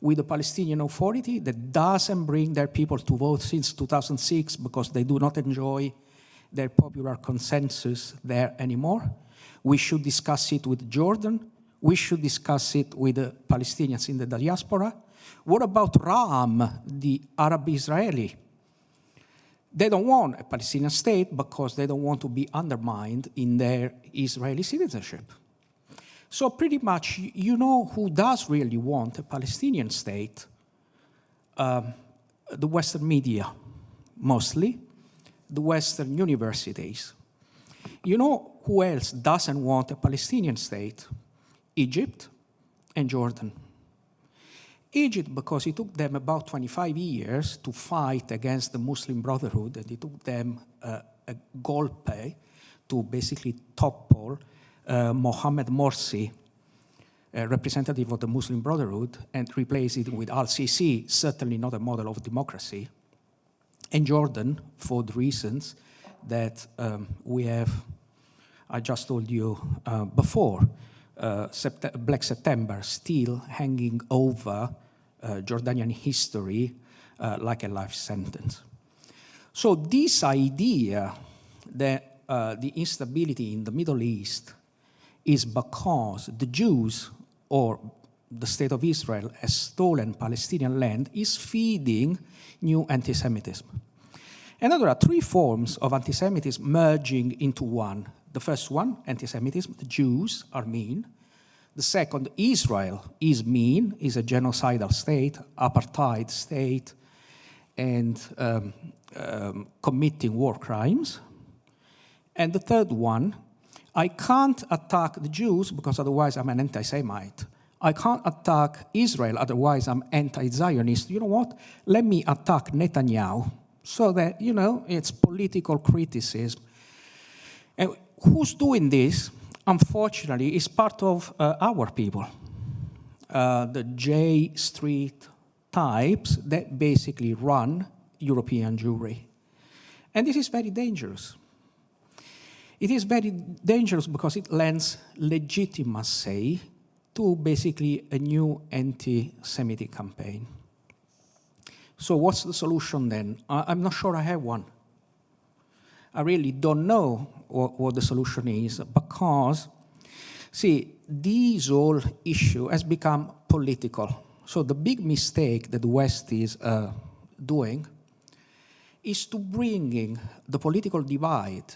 With the Palestinian Authority that doesn't bring their people to vote since 2006 because they do not enjoy their popular consensus there anymore? We should discuss it with Jordan. We should discuss it with the Palestinians in the diaspora. What about Ra'am, the Arab-Israeli? They don't want a Palestinian state because they don't want to be undermined in their Israeli citizenship. So pretty much, you know who does really want a Palestinian state? The Western media, mostly, the Western universities. You know who else doesn't want a Palestinian state? Egypt and Jordan. Egypt, because it took them about 25 years to fight against the Muslim Brotherhood, and it took them a golpe to basically topple Mohammed Morsi, a representative of the Muslim Brotherhood, and replace it with al-Sisi, certainly not a model of democracy. And Jordan, for the reasons that I just told you before, Black September still hanging over Jordanian history like a life sentence. So this idea that the instability in the Middle East is because the Jews or the State of Israel has stolen Palestinian land is feeding new anti-Semitism. And there are three forms of anti-Semitism merging into one. The first one, anti-Semitism, the Jews are mean. The second, Israel is mean, is a genocidal state, apartheid state, and committing war crimes. And the third one, I can't attack the Jews because otherwise I'm an anti-Semite. I can't attack Israel, otherwise I'm anti-Zionist. You know what? Let me attack Netanyahu so that, you know, it's political criticism. And who's doing this? Unfortunately, is part of our people, the J Street types that basically run European Jewry. And this is very dangerous. It is very dangerous because it lends legitimacy to basically a new anti-Semitic campaign. So what's the solution then? I'm not sure I have one. I really don't know what the solution is because, see, this whole issue has become political. So the big mistake that the West is doing is to bringing the political divide,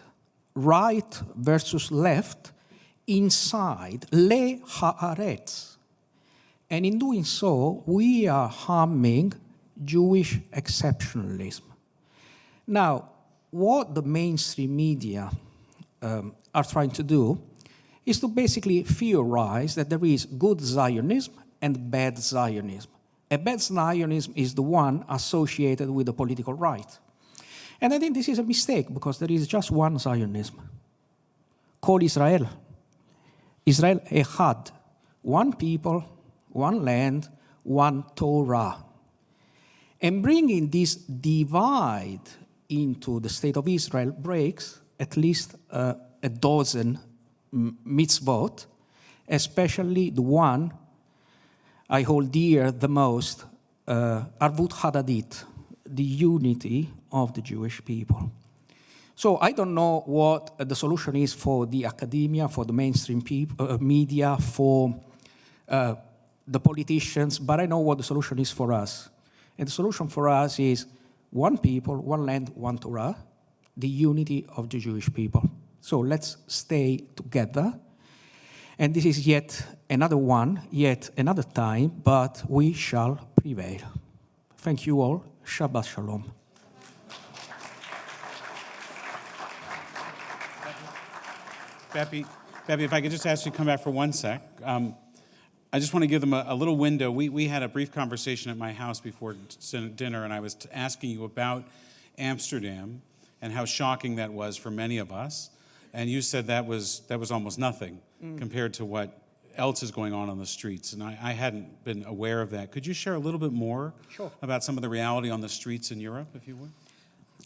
right versus left, inside le haaretz. And in doing so, we are harming Jewish exceptionalism. Now, what the mainstream media are trying to do is to basically theorize that there is good Zionism and bad Zionism. A bad Zionism is the one associated with the political right. And I think this is a mistake because there is just one Zionism, called Israel. Israel Echad, one people, one land, one Torah. And bringing this divide into the State of Israel breaks at least a dozen mitzvot, especially the one I hold dear the most, Arvut Hadadit, the unity of the Jewish people. So I don't know what the solution is for the academia, for the mainstream media, for the politicians, but I know what the solution is for us. And the solution for us is one people, one land, one Torah, the unity of the Jewish people. So let's stay together. And this is yet another one, yet another time, but we shall prevail. Thank you all. Shabbat Shalom. Beppy, if I could just ask you to come back for 1 sec. I just want to give them a little window. We had a brief conversation at my house before dinner, and I was asking you about Amsterdam and how shocking that was for many of us. And you said that was almost nothing compared to what else is going on the streets. And I hadn't been aware of that. Could you share a little bit more about some of the reality on the streets in Europe, if you would?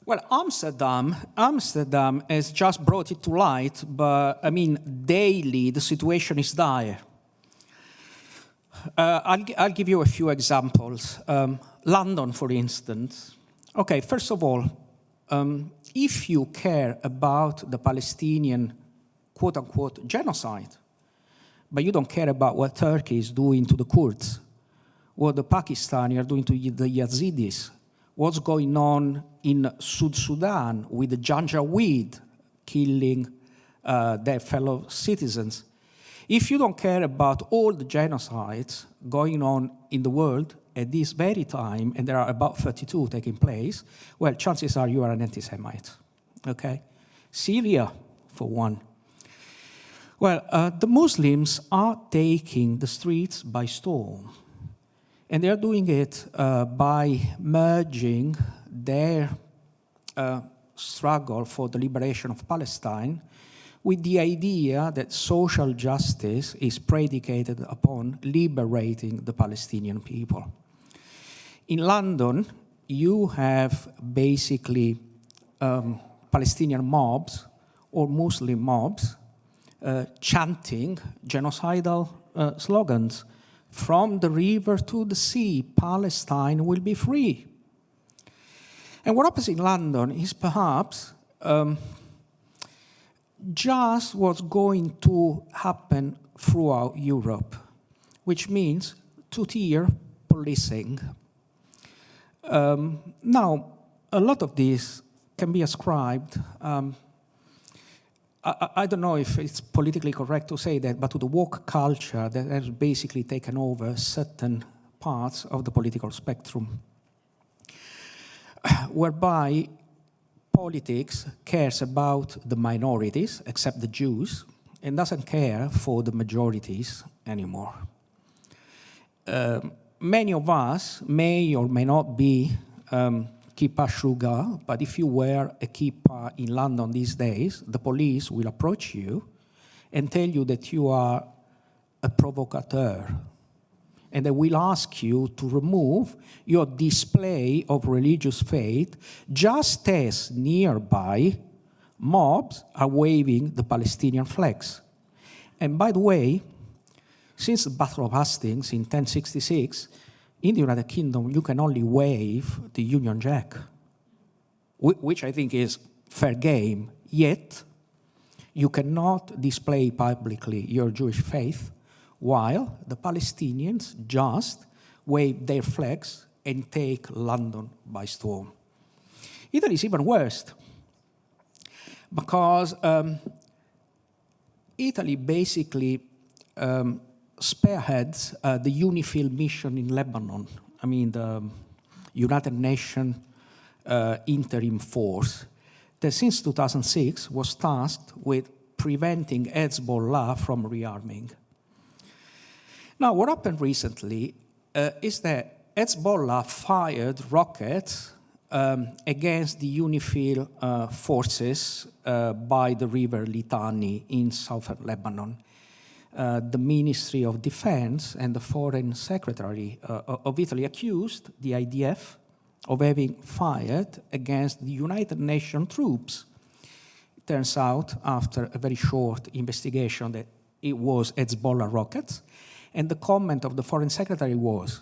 Well, Amsterdam has just brought it to light, but I mean, daily the situation is dire. I'll give you a few examples. London, for instance. Okay, first of all, if you care about the Palestinian quote-unquote genocide, but you don't care about what Turkey is doing to the Kurds, what the Pakistani are doing to the Yazidis, what's going on in South Sudan with the Janjaweed killing their fellow citizens. If you don't care about all the genocides going on in the world at this very time, and there are about 32 taking place, well, chances are you are an anti-Semite, okay? Syria, for one. Well, the Muslims are taking the streets by storm. And they're doing it by merging their struggle for the liberation of Palestine with the idea that social justice is predicated upon liberating the Palestinian people. In London, you have basically Palestinian mobs or Muslim mobs chanting genocidal slogans. From the river to the sea, Palestine will be free. And what happens in London is perhaps just what's going to happen throughout Europe, which means two-tier policing. Now, a lot of this can be ascribed, I don't know if it's politically correct to say that, but to the woke culture that has basically taken over certain parts of the political spectrum, whereby politics cares about the minorities, except the Jews, and doesn't care for the majorities anymore. Many of us may or may not be kippah shuga, but if you wear a kippah in London these days, the police will approach you and tell you that you are a provocateur. And they will ask you to remove your display of religious faith just as nearby mobs are waving the Palestinian flags. And by the way, since the Battle of Hastings in 1066, in the United Kingdom, you can only wave the Union Jack, which I think is fair game, yet you cannot display publicly your Jewish faith while the Palestinians just wave their flags and take London by storm. Italy is even worse, because Italy basically spearheads the UNIFIL mission in Lebanon. I mean, the United Nations interim force that since 2006 was tasked with preventing Hezbollah from rearming. Now, what happened recently is that Hezbollah fired rockets against the UNIFIL forces by the river Litani in southern Lebanon. The Ministry of Defense and the Foreign Secretary of Italy accused the IDF of having fired against the United Nations troops. It turns out, after a very short investigation, that it was Hezbollah rockets. And the comment of the Foreign Secretary was,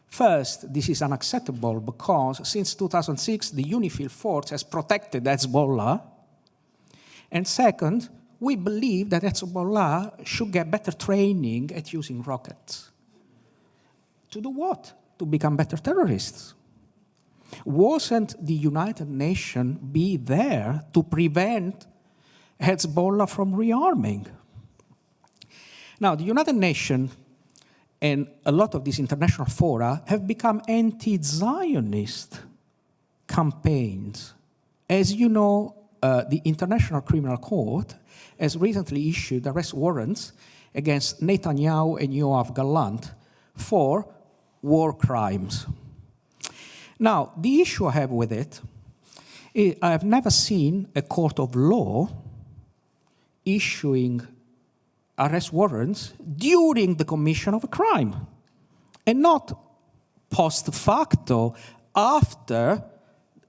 first, this is unacceptable because since 2006, the UNIFIL force has protected Hezbollah. And second, we believe that Hezbollah should get better training at using rockets. To do what? To become better terrorists. Wasn't the United Nations be there to prevent Hezbollah from rearming? Now, the United Nations and a lot of these international fora have become anti-Zionist campaigns. As you know, the International Criminal Court has recently issued arrest warrants against Netanyahu and Yoav Gallant for war crimes. Now, the issue I have with it is I have never seen a court of law issuing arrest warrants during the commission of a crime, and not post facto after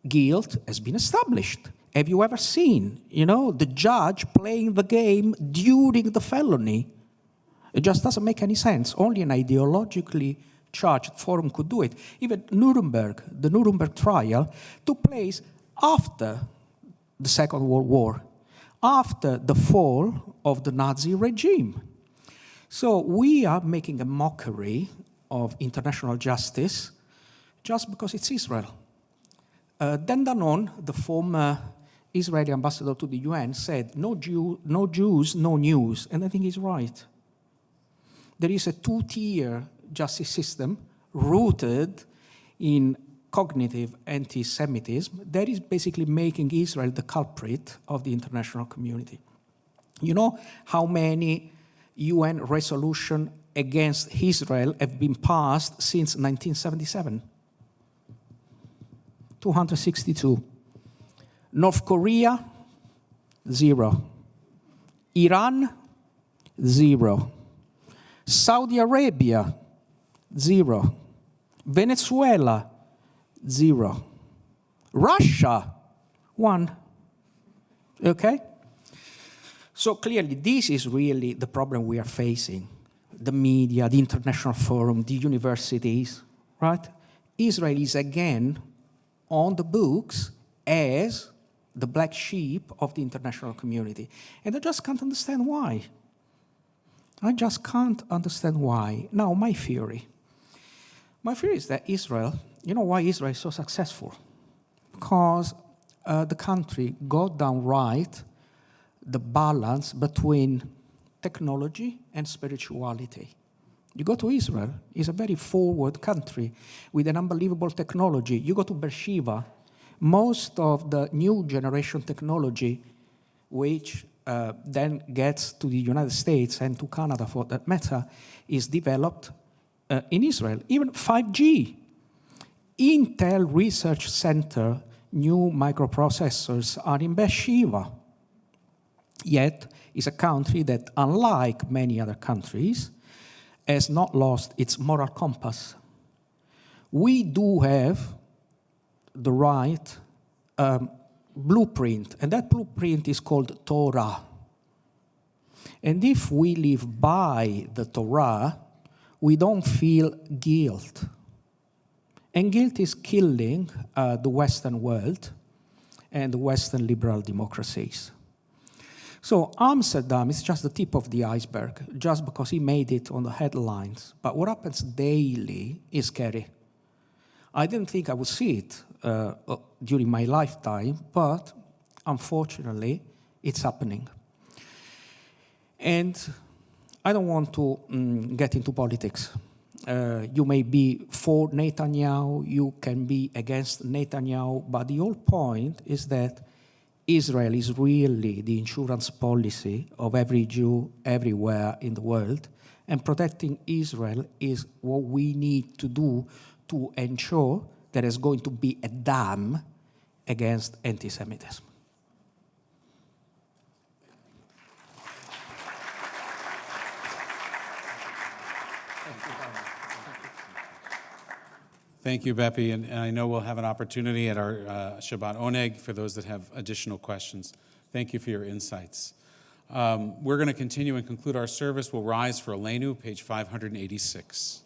guilt has been established. Have you ever seen, the judge playing the game during the felony? It just doesn't make any sense. Only an ideologically charged forum could do it. Even the Nuremberg trial took place after the Second World War, after the fall of the Nazi regime. So we are making a mockery of international justice just because it's Israel. Dan Danon, the former Israeli ambassador to the UN, said, no Jews, no news. And I think he's right. There is a two-tier justice system rooted in cognitive anti-Semitism that is basically making Israel the culprit of the international community. You know how many UN resolutions against Israel have been passed since 1977? 262. North Korea, 0. Iran, 0. Saudi Arabia, 0. Venezuela, 0. Russia, 1. Okay? So clearly, this is really the problem we are facing. The media, the international forum, the universities, right? Israel is again on the books as the black sheep of the international community. And I just can't understand why. I just can't understand why. Now, my theory is that Israel, you know why Israel is so successful? Because the country got down right the balance between technology and spirituality. You go to Israel, it's a very forward country with an unbelievable technology. You go to Beersheba, most of the new generation technology, which then gets to the United States and to Canada for that matter, is developed in Israel. Even 5G. Intel Research Center, new microprocessors are in Beersheba. Yet, it's a country that, unlike many other countries, has not lost its moral compass. We do have the right blueprint, and that blueprint is called Torah. And if we live by the Torah, we don't feel guilt. And guilt is killing the Western world and the Western liberal democracies. So Amsterdam is just the tip of the iceberg, just because he made it on the headlines. But what happens daily is scary. I didn't think I would see it during my lifetime, but unfortunately, it's happening. And I don't want to get into politics. You may be for Netanyahu, you can be against Netanyahu, but the whole point is that Israel is really the insurance policy of every Jew everywhere in the world, and protecting Israel is what we need to do to ensure there is going to be a dam against anti-Semitism. Thank you, Bepi, and I know we'll have an opportunity at our Shabbat Oneg for those that have additional questions. Thank you for your insights. We're going to continue and conclude our service. We'll rise for Aleinu, page 586.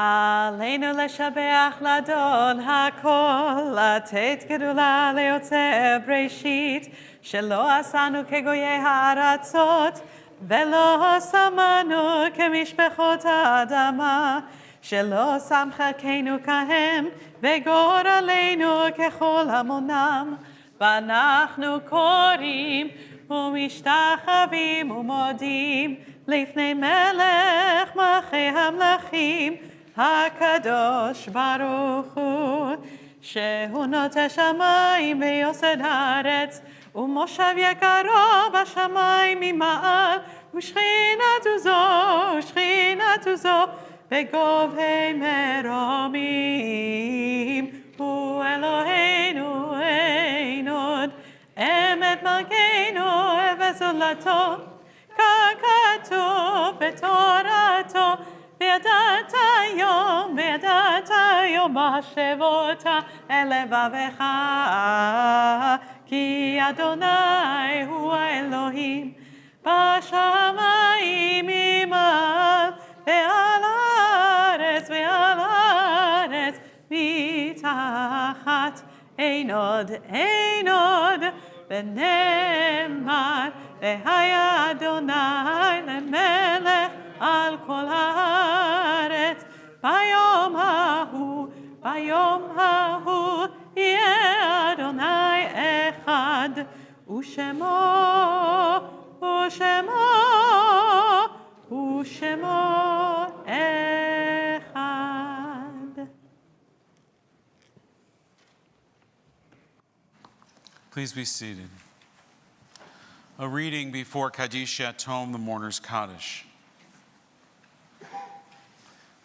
עלינו לשבח לאדון הכל, לתת גדולה ליוצא בראשית, שלא עשנו כגויי הארצות, ולא שמנו כמשפחות האדמה, שלא שם חלקנו כהם, וגורלנו ככל המונם. ואנחנו קוראים ומשתחווים ומודים לפני מלך מלכי המלכים, הקדוש ברוך הוא, שהוא נוטה שמיים ויוסד הארץ, ומושב יקרו בשמיים ממעל, ושכינתו זו בגובהי מרומים, הוא אלוהינו אין עוד, אמת מלכנו וזולתו, ככתוב בתורתו, וידעת יום השבות אל לבבך, כי אדוני הוא האלוהים, בשמיים ממעל, ועל הארץ מתחת, אין עוד, ונאמר, והיה אדוני למלך על כל הארץ, ביום ההוא יהיה אדוני אחד, ושמו אחד. Please be seated. A reading before Kaddish Yatom, the mourner's Kaddish.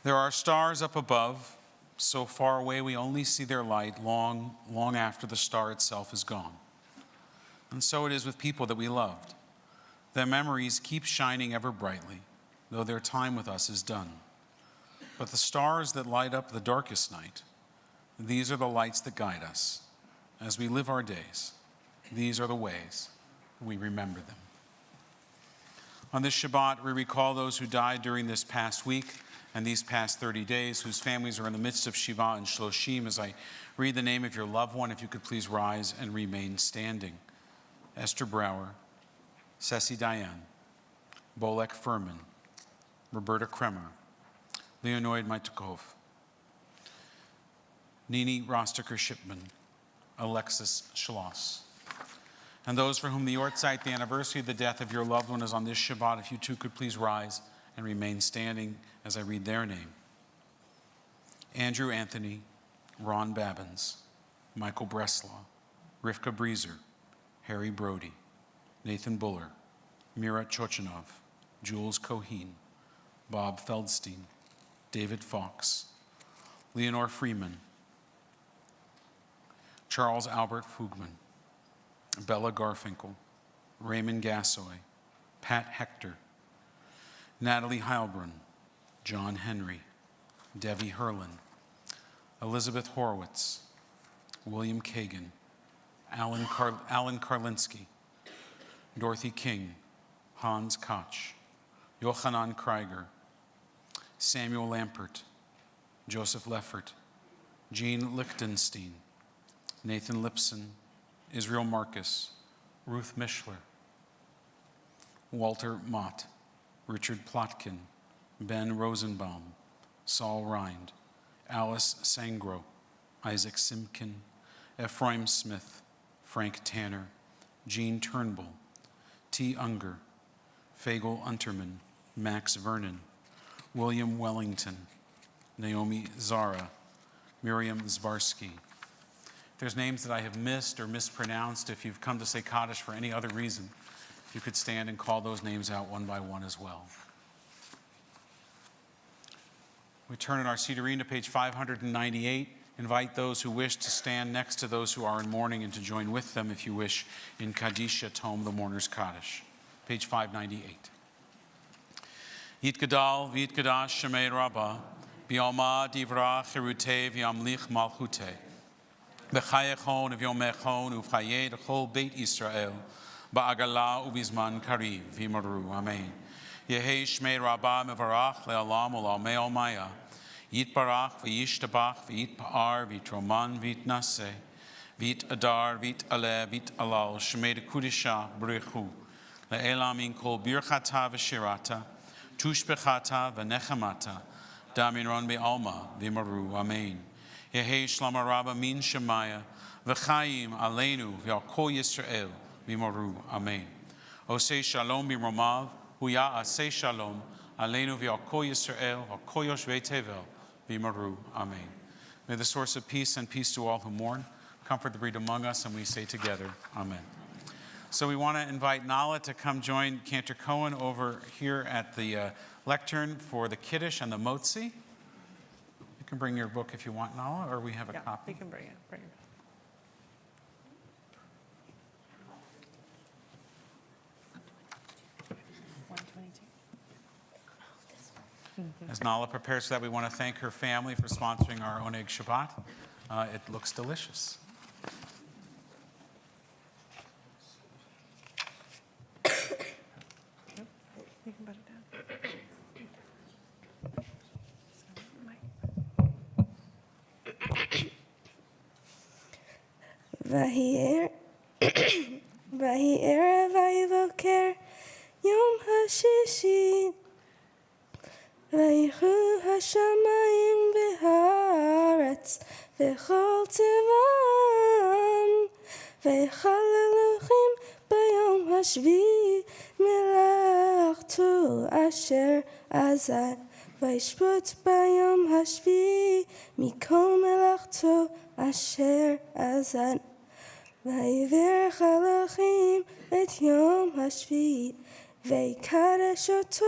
There are stars up above, so far away we only see their light long, long after the star itself is gone. And so it is with people that we loved. Their memories keep shining ever brightly, though their time with us is done. But the stars that light up the darkest night, these are the lights that guide us. As we live our days, these are the ways we remember them. On this Shabbat, we recall those who died during this past week and these past 30 days, whose families are in the midst of Shiva and Shloshim. As I read the name of your loved one, if you could please rise and remain standing. Esther Brower, Ceci Diane, Bolek Furman, Roberta Kremer, Leonid Maitukov, Nini Rostiker-Shipman, Alexis Schloss. And those for whom the Yortzeit, the anniversary of the death of your loved one, is on this Shabbat, if you too could please rise and remain standing as I read their name. Andrew Anthony, Ron Babbins, Michael Breslaw, Rivka Breezer, Harry Brody, Nathan Buller, Mira Chochinov, Jules Coheen, Bob Feldstein, David Fox, Leonore Freeman, Charles Albert Fugman, Bella Garfinkel, Raymond Gassoy, Pat Hector, Natalie Heilbrunn, John Henry, Debbie Herlin, Elizabeth Horowitz, William Kagan, Alan Karlinski, Dorothy King, Hans Koch, Yochanan Krieger, Samuel Lampert, Joseph Leffert, Jean Lichtenstein, Nathan Lipson, Israel Marcus, Ruth Mishler, Walter Mott, Richard Plotkin, Ben Rosenbaum, Saul Rind, Alice Sangro, Isaac Simkin, Ephraim Smith, Frank Tanner, Jean Turnbull, T. Unger, Fagel Unterman, Max Vernon, William Wellington, Naomi Zara, Miriam Zbarsky. If there's names that I have missed or mispronounced, if you've come to say Kaddish for any other reason, you could stand and call those names out one by one as well. We turn in our Siddurim to page 598. Invite those who wish to stand next to those who are in mourning and to join with them, if you wish, in Kaddish Yatom, the mourner's Kaddish. Page 598. Yitgadal v'yitgadash shemei Rabbah, b'yalma divra cherutei v'yamlich malchutei. B'chayechon v'yomechon uv'chayei d'chol beit Yisrael, ba'agala ubizman kariv v'yimaru. Amen. Yehei shmei Rabbah mevarach le'alam u'la'mei olmaya. Yitbarach v'yishtabach v'yitpa'ar v'yitroman v'yitnaseh v'yitadar v'yitaleh v'yitalal shmei d'kudisha b'rechu le'elam in kol birchata v'shirata tushbechata v'nechamata daminron be'alma v'yimaru. Amen. Yehei shlama rabba min shemaya v'chayim aleinu v'al kol Yisrael v'yimaru. Amen. Osei shalom b'romav huya asei shalom aleinu v'al kol Yisrael v'al kol yoshvei tevel v'yimaru. Amen. May the source of peace and peace to all who mourn comfort the bereaved among us, and we say together, Amen. So we want to invite Nala to come join Cantor Cohen over here at the lectern for the Kiddush and the Motzi. You can bring your book if you want, Nala, or we have a copy. You can bring it. As Nala prepares for that, we want to thank her family for sponsoring our Oneg Shabbat. It looks delicious. You can put it down. ויהי ערב ויבוקר יום השישי ויחו השמיים והארץ וכל טבעם ויכל אלוהים ביום השביעי מלאכתו אשר עשה וישפוט ביום השביעי מכל מלאכתו אשר עשה ויברך אלוהים את יום השביעי ויקדש אותו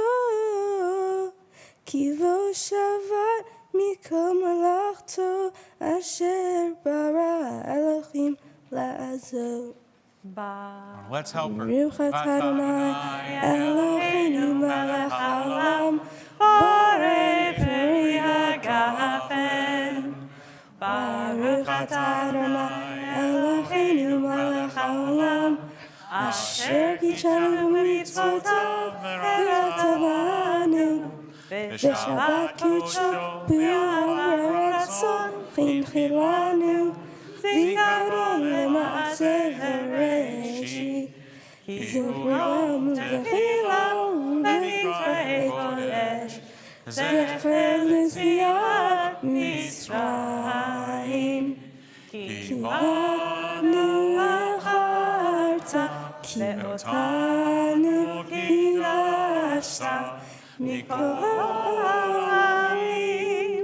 כי בו שבת מכל מלאכתו אשר ברא אלוהים לעשות. Let's help her. ברוך אתה אדוני אלוהינו מלך העולם בורא פרי הגפן. ברוך אתה אדוני אלוהינו מלך העולם אשר קידשנו במצוותיו ורצבנו בשבת קודשו ביום רצון חינכילנו זיכרון למעשה וראשית זכרם וזכירם במצוות קודש זכר לזכירת מצרים כי באנו אחרת כי אותנו קידשת מכל העמים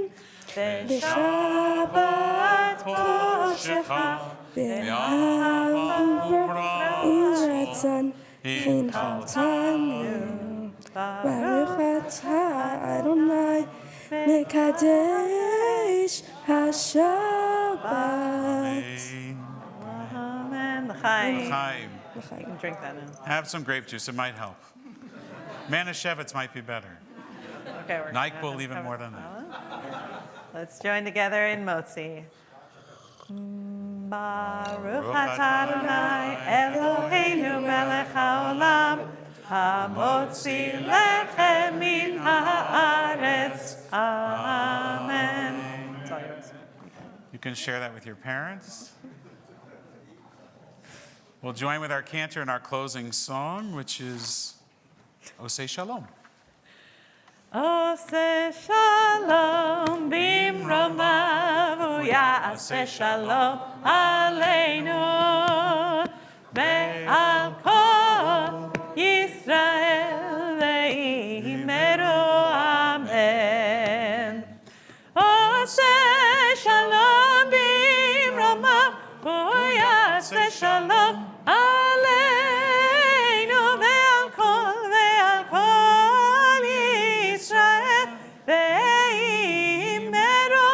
בשבת קודשך באהבה ורצון חינכתנו ברוך אתה אדוני מקדש השבת. Amen. L'chaim. Chaim. You can drink that now. Have some grape juice, it might help. Manischewitz might be better. Okay, we're NyQuil even more than that. Let's join together in Motzi. Baruch atah Adonai Eloheinu melech haolam hamotzi lechem min haaretz. Amen. It's all yours. You can share that with your parents. We'll join with our cantor in our closing song, which is Oseh Shalom. Oseh shalom bimromav u'yaseh shalom aleinu ve'al kol Yisrael ve'imeru amen. Oseh shalom bimromav u'yaseh shalom aleinu ve'al kol Yisrael ve'imeru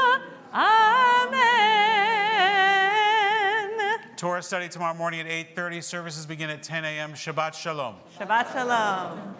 amen. Torah study tomorrow morning at 8:30. Services begin at 10 a.m. Shabbat Shalom. Shabbat shalom.